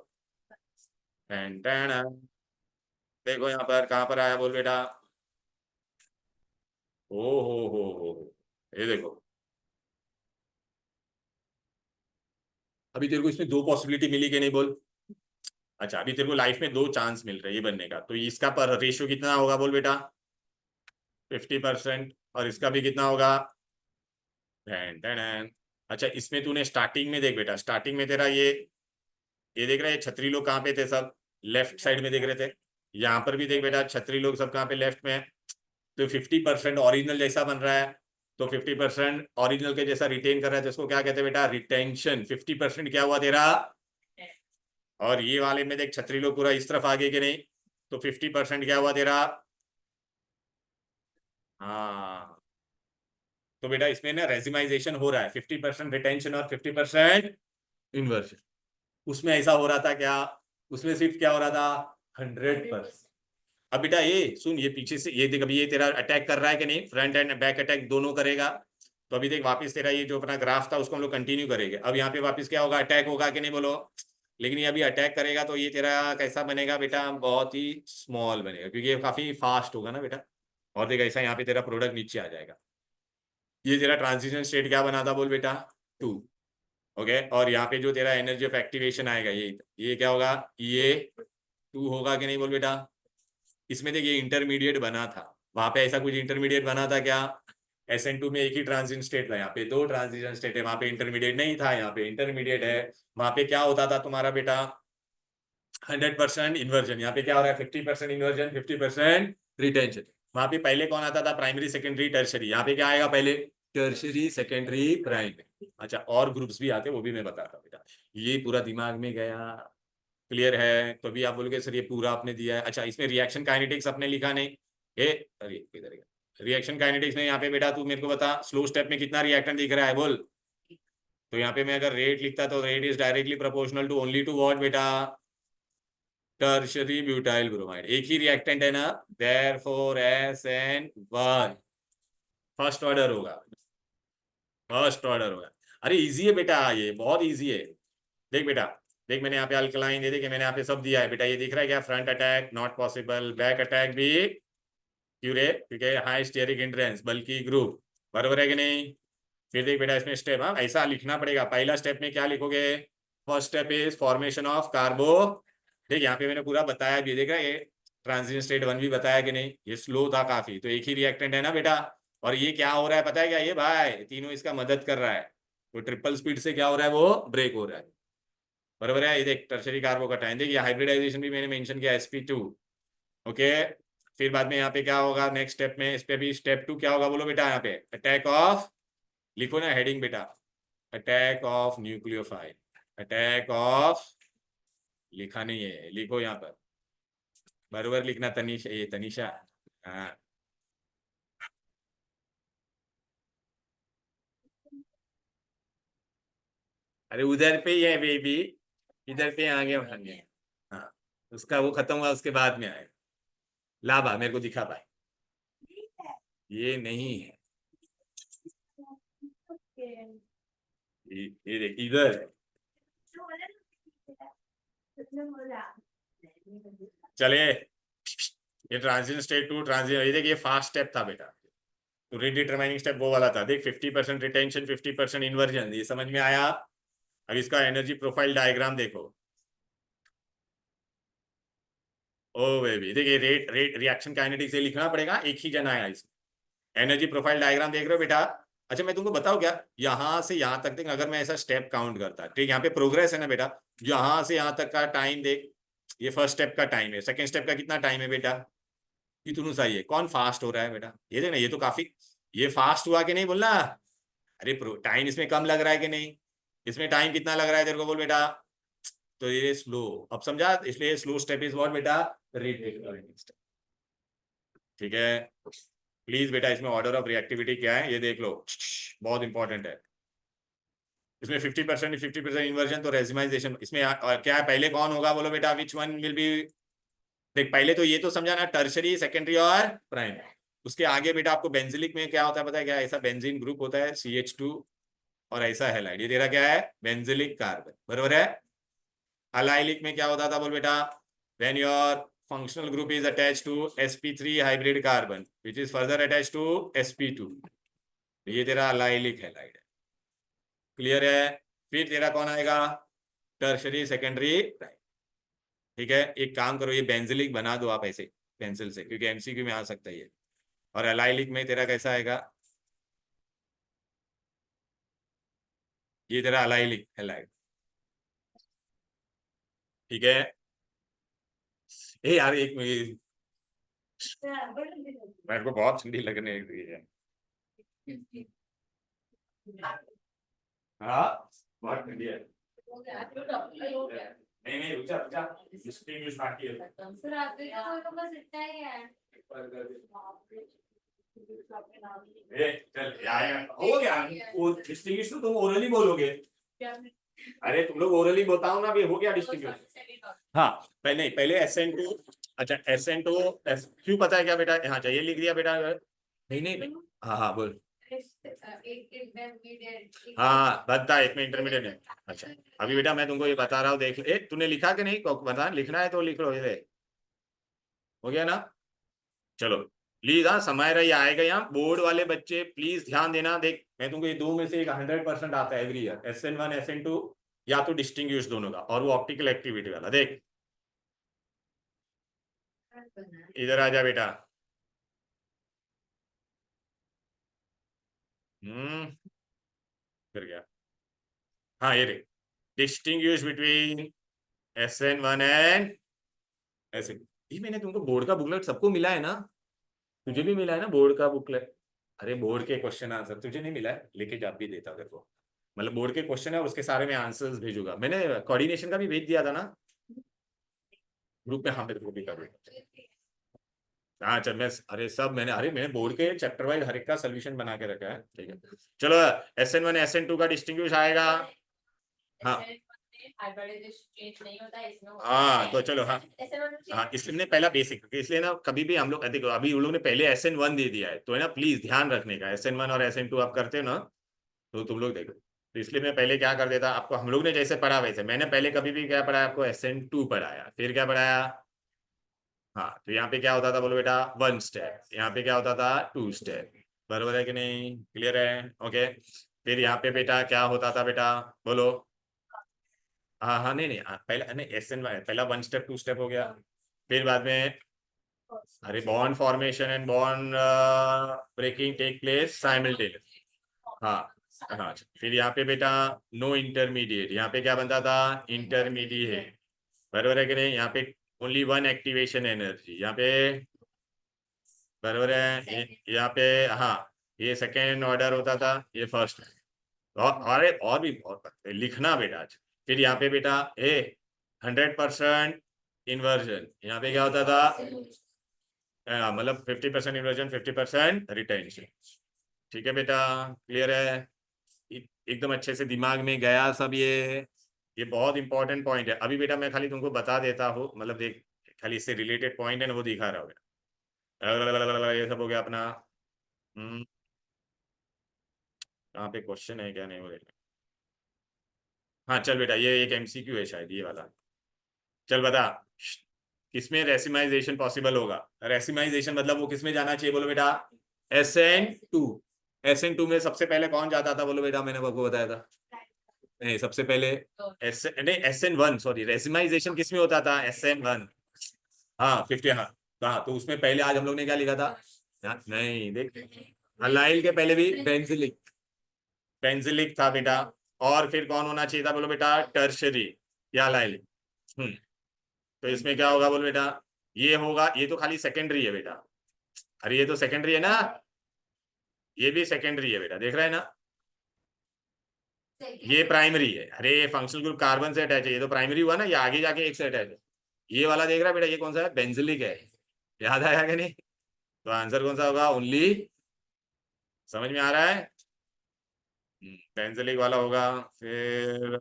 टन टन, देखो यहाँ पर कहाँ पर आया बोल बेटा, ओ ये देखो, अभी तेरे को इसमें दो पॉसिबिलिटी मिली कि नहीं बोल, अच्छा अभी तेरे को लाइफ में दो चांस मिल रहे हैं ये बनने का, तो इसका पर रेशियो कितना होगा बोल बेटा, 50%, और इसका भी कितना होगा, टन टन, अच्छा इसमें तूने स्टार्टिंग में देख बेटा, स्टार्टिंग में तेरा ये देख रहा है, छतरी लोग कहाँ पे थे, सब लेफ्ट साइड में देख रहे थे, यहाँ पर भी देख बेटा छतरी लोग सब कहाँ पे, लेफ्ट में, तो 50% ओरिजिनल जैसा बन रहा है, तो 50% ओरिजिनल के जैसा रिटेन कर रहा है, तो इसको क्या कहते हैं बेटा, रिटेंशन, 50% क्या हुआ तेरा, और ये वाले में देख छतरी लोग पूरा इस तरफ आ गए कि नहीं, तो 50% क्या हुआ तेरा, हाँ, तो बेटा इसमें ना रेजिमाइजेशन हो रहा है, 50% रिटेंशन और 50% इन्वर्शन, उसमें ऐसा हो रहा था क्या, उसमें सिर्फ क्या हो रहा था, 100%, अब बेटा ये सुन, ये पीछे से ये देख, अभी ये तेरा अटैक कर रहा है कि नहीं, फ्रंट एंड बैक अटैक दोनों करेगा। तो अभी देख वापस तेरा ये जो अपना ग्राफ था उसको हम लोग कंटिन्यू करेंगे। अब यहाँ पे वापस क्या होगा, अटैक होगा कि नहीं बोलो। लेकिन ये अभी अटैक करेगा तो ये तेरा कैसा बनेगा बेटा, बहुत ही स्मॉल बनेगा, क्योंकि ये काफी फास्ट होगा ना बेटा। और देख ऐसा यहाँ पे तेरा प्रोडक्ट नीचे आ जाएगा। ये तेरा ट्रांजिशन स्टेट क्या बना था बोल बेटा, 2। ओके, और यहाँ पे जो तेरा एनर्जी ऑफ एक्टिवेशन आएगा ये क्या होगा, ये 2 होगा कि नहीं बोल बेटा। इसमें देखिए इंटरमीडिएट बना था, वहां पे ऐसा कुछ इंटरमीडिएट बना था क्या, SN2 में एक ही ट्रांजिशन स्टेट था, यहाँ पे 2 ट्रांजिशन स्टेट है, वहां पे इंटरमीडिएट नहीं था, यहाँ पे इंटरमीडिएट है। वहां पे क्या होता था तुम्हारा बेटा, 100% इन्वर्जन। यहाँ पे क्या हो रहा है, 50% इन्वर्जन, 50% रिटेंशन। वहां पे पहले कौन आता था, प्राइमरी सेकेंडरी टर्शरी। यहाँ पे क्या आएगा पहले, टर्शरी सेकेंडरी प्राइमरी। अच्छा, और ग्रुप्स भी आते, वो भी मैं बताता हूँ बेटा। ये पूरा दिमाग में गया, क्लियर है। तो भी आप बोलोगे सर ये पूरा आपने दिया है। अच्छा, इसमें रिएक्शन काइनेटिक्स आपने लिखा नहीं, अरे किधर गया रिएक्शन काइनेटिक्स में। यहाँ पे बेटा तू मेरे को बता, स्लो स्टेप में कितना रिएक्टेंट दिख रहा है बोल। तो यहाँ पे मैं अगर रेट लिखता तो rate is directly proportional to only to what बेटा, टर्शरी ब्यूटाइल ब्रोमाइड। एक ही रिएक्टेंट है ना, देयरफॉर SN1 फर्स्ट ऑर्डर होगा, फर्स्ट ऑर्डर होगा। अरे इजी है बेटा, ये बहुत इजी है। देख बेटा, देख मैंने यहाँ पे अल्कलाइन दे, मैंने यहाँ पे सब दिया है बेटा। ये दिख रहा है क्या, front attack not possible, back attack भी क्यों रे, क्योंकि हाई स्टेरिक हिंड्रेंस, बल्कि ग्रुप, बराबर है कि नहीं। फिर देख बेटा इसमें स्टेप, हाँ ऐसा लिखना पड़ेगा। पहला स्टेप में क्या लिखोगे, first step is formation of कार्बो। देख यहाँ पे मैंने पूरा बताया भी, देख रहा है ये ट्रांजिशन स्टेट 1 भी बताया कि नहीं, ये स्लो था काफी, तो एक ही रिएक्टेंट है ना बेटा। और ये क्या हो रहा है पता है क्या, ये भाई तीनों इसका मदद कर रहा है, तो ट्रिपल स्पीड से क्या हो रहा है, वो ब्रेक हो रहा है, बराबर है। ये देख टर्शरी कार्बोकटायन, देखिए हाइब्रिडाइजेशन भी मैंने मेंशन किया, sp2। ओके, फिर बाद में यहाँ पे क्या होगा नेक्स्ट स्टेप में, इस पे भी स्टेप 2 क्या होगा बोलो बेटा, यहाँ पे अटैक ऑफ, लिखो ना हेडिंग बेटा, attack of nucleophile, attack of, लिखा नहीं है, लिखो यहाँ पर, बराबर लिखना तनीषा, ये तनीषा, हाँ। अरे उधर पे ही है बेबी, इधर पे आगे भागे, हाँ। उसका वो खत्म हुआ उसके बाद में आए, लाभा मेरे को दिखा भाई, ये नहीं है, ये देख इधर है। चले, ये ट्रांजिशन स्टेट 2 ट्रांजिशन, ये देख ये फास्ट स्टेप था बेटा, तो रिडिटरमाइनिंग स्टेप वो वाला था। देख 50% रिटेंशन, 50% इन्वर्जन, ये समझ में आया। अब इसका एनर्जी प्रोफाइल डायग्राम देखो। ओ बेबी देखिए, रेट रेट रिएक्शन काइनेटिक्स से लिखना पड़ेगा, एक ही जना आया इसमें। एनर्जी प्रोफाइल डायग्राम देख रहे हो बेटा। अच्छा मैं तुमको बताऊं क्या, यहाँ से यहाँ तक देख, अगर मैं ऐसा स्टेप काउंट करता, ठीक, यहाँ पे प्रोग्रेस है ना बेटा, यहाँ से यहाँ तक का टाइम देख, ये फर्स्ट स्टेप का टाइम है, सेकंड स्टेप का कितना टाइम है बेटा, इतना सही है। कौन फास्ट हो रहा है बेटा, ये देखना, ये तो काफी, ये फास्ट हुआ कि नहीं बोलना। अरे टाइम इसमें कम लग रहा है कि नहीं, इसमें टाइम कितना लग रहा है तेरे को बोल बेटा, तो ये स्लो, अब समझा, इसलिए स्लो स्टेप इज व्हाट बेटा, रेट स्टेप। ठीक है, प्लीज बेटा इसमें ऑर्डर ऑफ रिएक्टिविटी क्या है ये देख लो, बहुत इंपॉर्टेंट है। इसमें 50% 50% इन्वर्जन, तो रेजिमाइजेशन इसमें क्या है, पहले कौन होगा बोलो बेटा, विच वन विल बी, देख पहले तो ये तो समझा ना, टर्शरी सेकेंडरी और प्राइमरी। उसके आगे बेटा आपको बेंजिलिक में क्या होता है पता है क्या, ऐसा बेंजीन ग्रुप होता है CH2, और ऐसा हैलाइड, ये तेरा क्या है, बेंजिलिक कार्बन, बरोबर है। अलाइलिक में क्या होता था बोल बेटा, when your functional group is attached to sp3 hybrid carbon which is further attached to sp2, ये तेरा अलाइलिक हैलाइड है, क्लियर है। फिर तेरा कौन आएगा, टर्शरी सेकेंडरी, ठीक है। एक काम करो, ये बेंजिलिक बना दो आप ऐसे पेंसिल से, क्योंकि MCQ में आ सकता है ये। और एलाइलिक में तेरा कैसा आएगा, ये तेरा अलाइलिक हैलाइड, ठीक है। ए यार एक मिनट, मेरे को बहुत ठंडी लगने लगी है। हाँ बहुत ठंडी है, नहीं नहीं रुक जा रुक जा, डिस्टिंग्विश बाकी है। ए चल यार हो गया, वो डिस्टिंग्विश तो तुम ओरली बोलोगे, अरे तुम लोग ओरली बताओ ना, भी हो गया डिस्टिंग्विश। हाँ पहले पहले SN2, अच्छा SN2 क्यों पता है क्या बेटा? हाँ चाहिए लिख दिया बेटा। नहीं नहीं, हाँ हाँ बोल। हाँ बता, एक में इंटरमीडिएट है। अच्छा अभी बेटा मैं तुमको ये बता रहा हूँ, देख तूने लिखा कि नहीं? बता, लिखना है तो लिख लो, ये हो गया ना? चलो प्लीज, हाँ समय रही आएगा यहाँ, बोर्ड वाले बच्चे प्लीज ध्यान देना। देख मैं तुमको ये दो में से एक 100% आता है एवरी ईयर, SN1 SN2 या तो डिस्टिंग्विश दोनों का, और वो ऑप्टिकल एक्टिविटी वाला। देख इधर आ जा बेटा। फिर गया। हाँ ये देख, distinguish between SN1 and SN। ये मैंने तुमको बोर्ड का बुकलेट सबको मिला है ना? तुझे भी मिला है ना बोर्ड का बुकलेट? अरे बोर्ड के क्वेश्चन आंसर तुझे नहीं मिला है, लेके जब भी देता तेरे को, मतलब बोर्ड के क्वेश्चन है और उसके सारे में आंसर्स भेजूंगा। मैंने कोऑर्डिनेशन का भी भेज दिया था ना ग्रुप में। हाँ मेरे को भी कर। हाँ चल मैं, अरे सब मैंने, अरे मैंने बोर्ड के चैप्टर वाइज हर एक का सोल्यूशन बना के रखा है, ठीक है। चलो SN1 SN2 का डिस्टिंग्विश आएगा। हाँ हाँ तो चलो, हाँ हाँ इसलिए पहला बेसिक, इसलिए ना कभी भी हम लोग, देखो अभी उन लोगों ने पहले SN1 दे दिया है, तो है ना प्लीज ध्यान रखने का, SN1 और SN2 आप करते हो ना, तो तुम लोग देखो। तो इसलिए मैं पहले क्या कर देता आपको, हम लोग ने जैसे पढ़ा वैसे मैंने पहले कभी भी क्या पढ़ाया आपको, SN2 पढ़ाया, फिर क्या पढ़ाया। हाँ तो यहाँ पे क्या होता था बोलो बेटा, 1 स्टेप, यहाँ पे क्या होता था 2 स्टेप, बरोबर है कि नहीं? क्लियर है? ओके। फिर यहाँ पे बेटा क्या होता था बेटा, बोलो। हाँ हाँ नहीं नहीं, पहला नहीं SN पहला 1 स्टेप 2 स्टेप हो गया, फिर बाद में अरे bond formation and bond breaking take place simultaneous. हाँ हाँ, फिर यहाँ पे बेटा नो इंटरमीडिएट, यहाँ पे क्या बनता था इंटरमीडिएट, बरोबर है कि नहीं? यहाँ पे ओनली वन एक्टिवेशन एनर्जी, यहाँ पे बरोबर है। यहाँ पे हाँ, ये सेकेंड ऑर्डर होता था, ये फर्स्ट। और भी बहुत लिखना बेटा आज। फिर यहाँ पे बेटा 100% इन्वर्जन, यहाँ पे क्या होता था मतलब 50% इन्वर्जन 50% रिटेंशन। ठीक है बेटा, क्लियर है? एकदम अच्छे से दिमाग में गया सब ये बहुत इंपॉर्टेंट पॉइंट है। अभी बेटा मैं खाली तुमको बता देता हूँ, मतलब देख खाली इससे रिलेटेड पॉइंट है ना वो दिखा रहा हूँ बेटा। ये सब हो गया अपना। कहाँ पे क्वेश्चन है क्या, नहीं हो रहा। हाँ चल बेटा, ये एक MCQ है शायद ये वाला। चल बता, किसमें रेसिमाइजेशन पॉसिबल होगा? रेसिमाइजेशन मतलब वो किसमें जाना चाहिए बोलो बेटा, SN2। SN2 में सबसे पहले कौन जाता था बोलो बेटा, मैंने आपको बताया था। नहीं सबसे पहले नहीं SN1, सॉरी रेसिमाइजेशन किस में होता था, SN1। हाँ 50, हाँ तो उसमें पहले आज हम लोग ने क्या लिखा था? नहीं देख, अलाइल के पहले भी बेंजिलिक, बेंजिलिक था बेटा। और फिर कौन होना चाहिए था बोलो बेटा, टर्शरी या अलाइल। तो इसमें क्या होगा बोलो बेटा, ये होगा, ये तो खाली सेकेंडरी है बेटा। अरे ये तो सेकेंडरी है ना, ये भी सेकेंडरी है बेटा, देख रहा है ना? ये प्राइमरी है। अरे ये फंक्शनल ग्रुप कार्बन से अटैच है, ये तो प्राइमरी हुआ ना, ये आगे जाके एक से अटैच है। ये वाला देख रहा है बेटा, ये कौन सा है, बेंजिलिक है। याद आया कि नहीं? तो आंसर कौन सा होगा, ओनली, समझ में आ रहा है? बेंजिलिक वाला होगा। फिर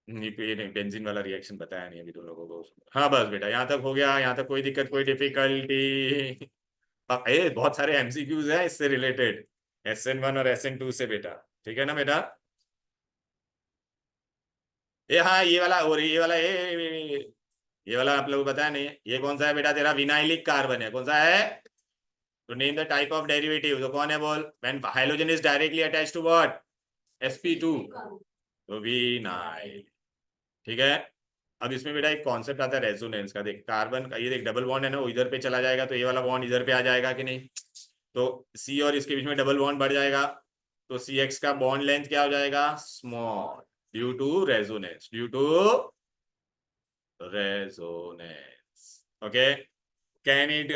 ये नहीं, बेंजीन वाला रिएक्शन बताया नहीं अभी तुम लोगों को। हाँ बस बेटा यहाँ तक हो गया, यहाँ तक कोई दिक्कत कोई डिफिकल्टी? ये बहुत सारे MCQs हैं इससे रिलेटेड, SN1 और SN2 से बेटा। ठीक है ना बेटा? ये हाँ ये वाला, और ये वाला ये वाला आप लोग बताया नहीं, ये कौन सा है बेटा तेरा, विनाइलिक कार्बन है, कौन सा है? तो name the type of derivative, तो कौन है बोल, when hydrogen is directly attached to what, sp2, तो विनाइल। ठीक है। अब इसमें बेटा एक कॉन्सेप्ट आता है रेजोनेंस का, देख कार्बन का ये देख डबल बॉन्ड है ना, वो इधर पे चला जाएगा तो ये वाला बॉन्ड इधर पे आ जाएगा कि नहीं? तो C और इसके बीच में डबल बॉन्ड बढ़ जाएगा, तो CX का बॉन्ड लेंथ क्या हो जाएगा, small, due to resonance, due to resonance. Okay. Can it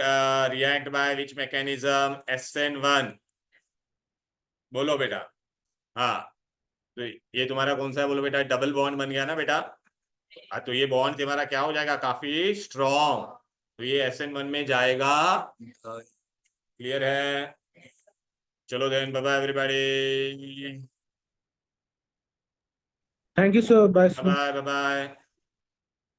react by which mechanism, SN1, बोलो बेटा। हाँ तो ये तुम्हारा कौन सा है बोलो बेटा, डबल बॉन्ड बन गया ना बेटा। तो ये बॉन्ड तुम्हारा क्या हो जाएगा, काफी स्ट्रॉन्ग, तो ये SN1 में जाएगा। क्लियर है? चलो then bye bye everybody. Thank you sir, bye bye bye bye.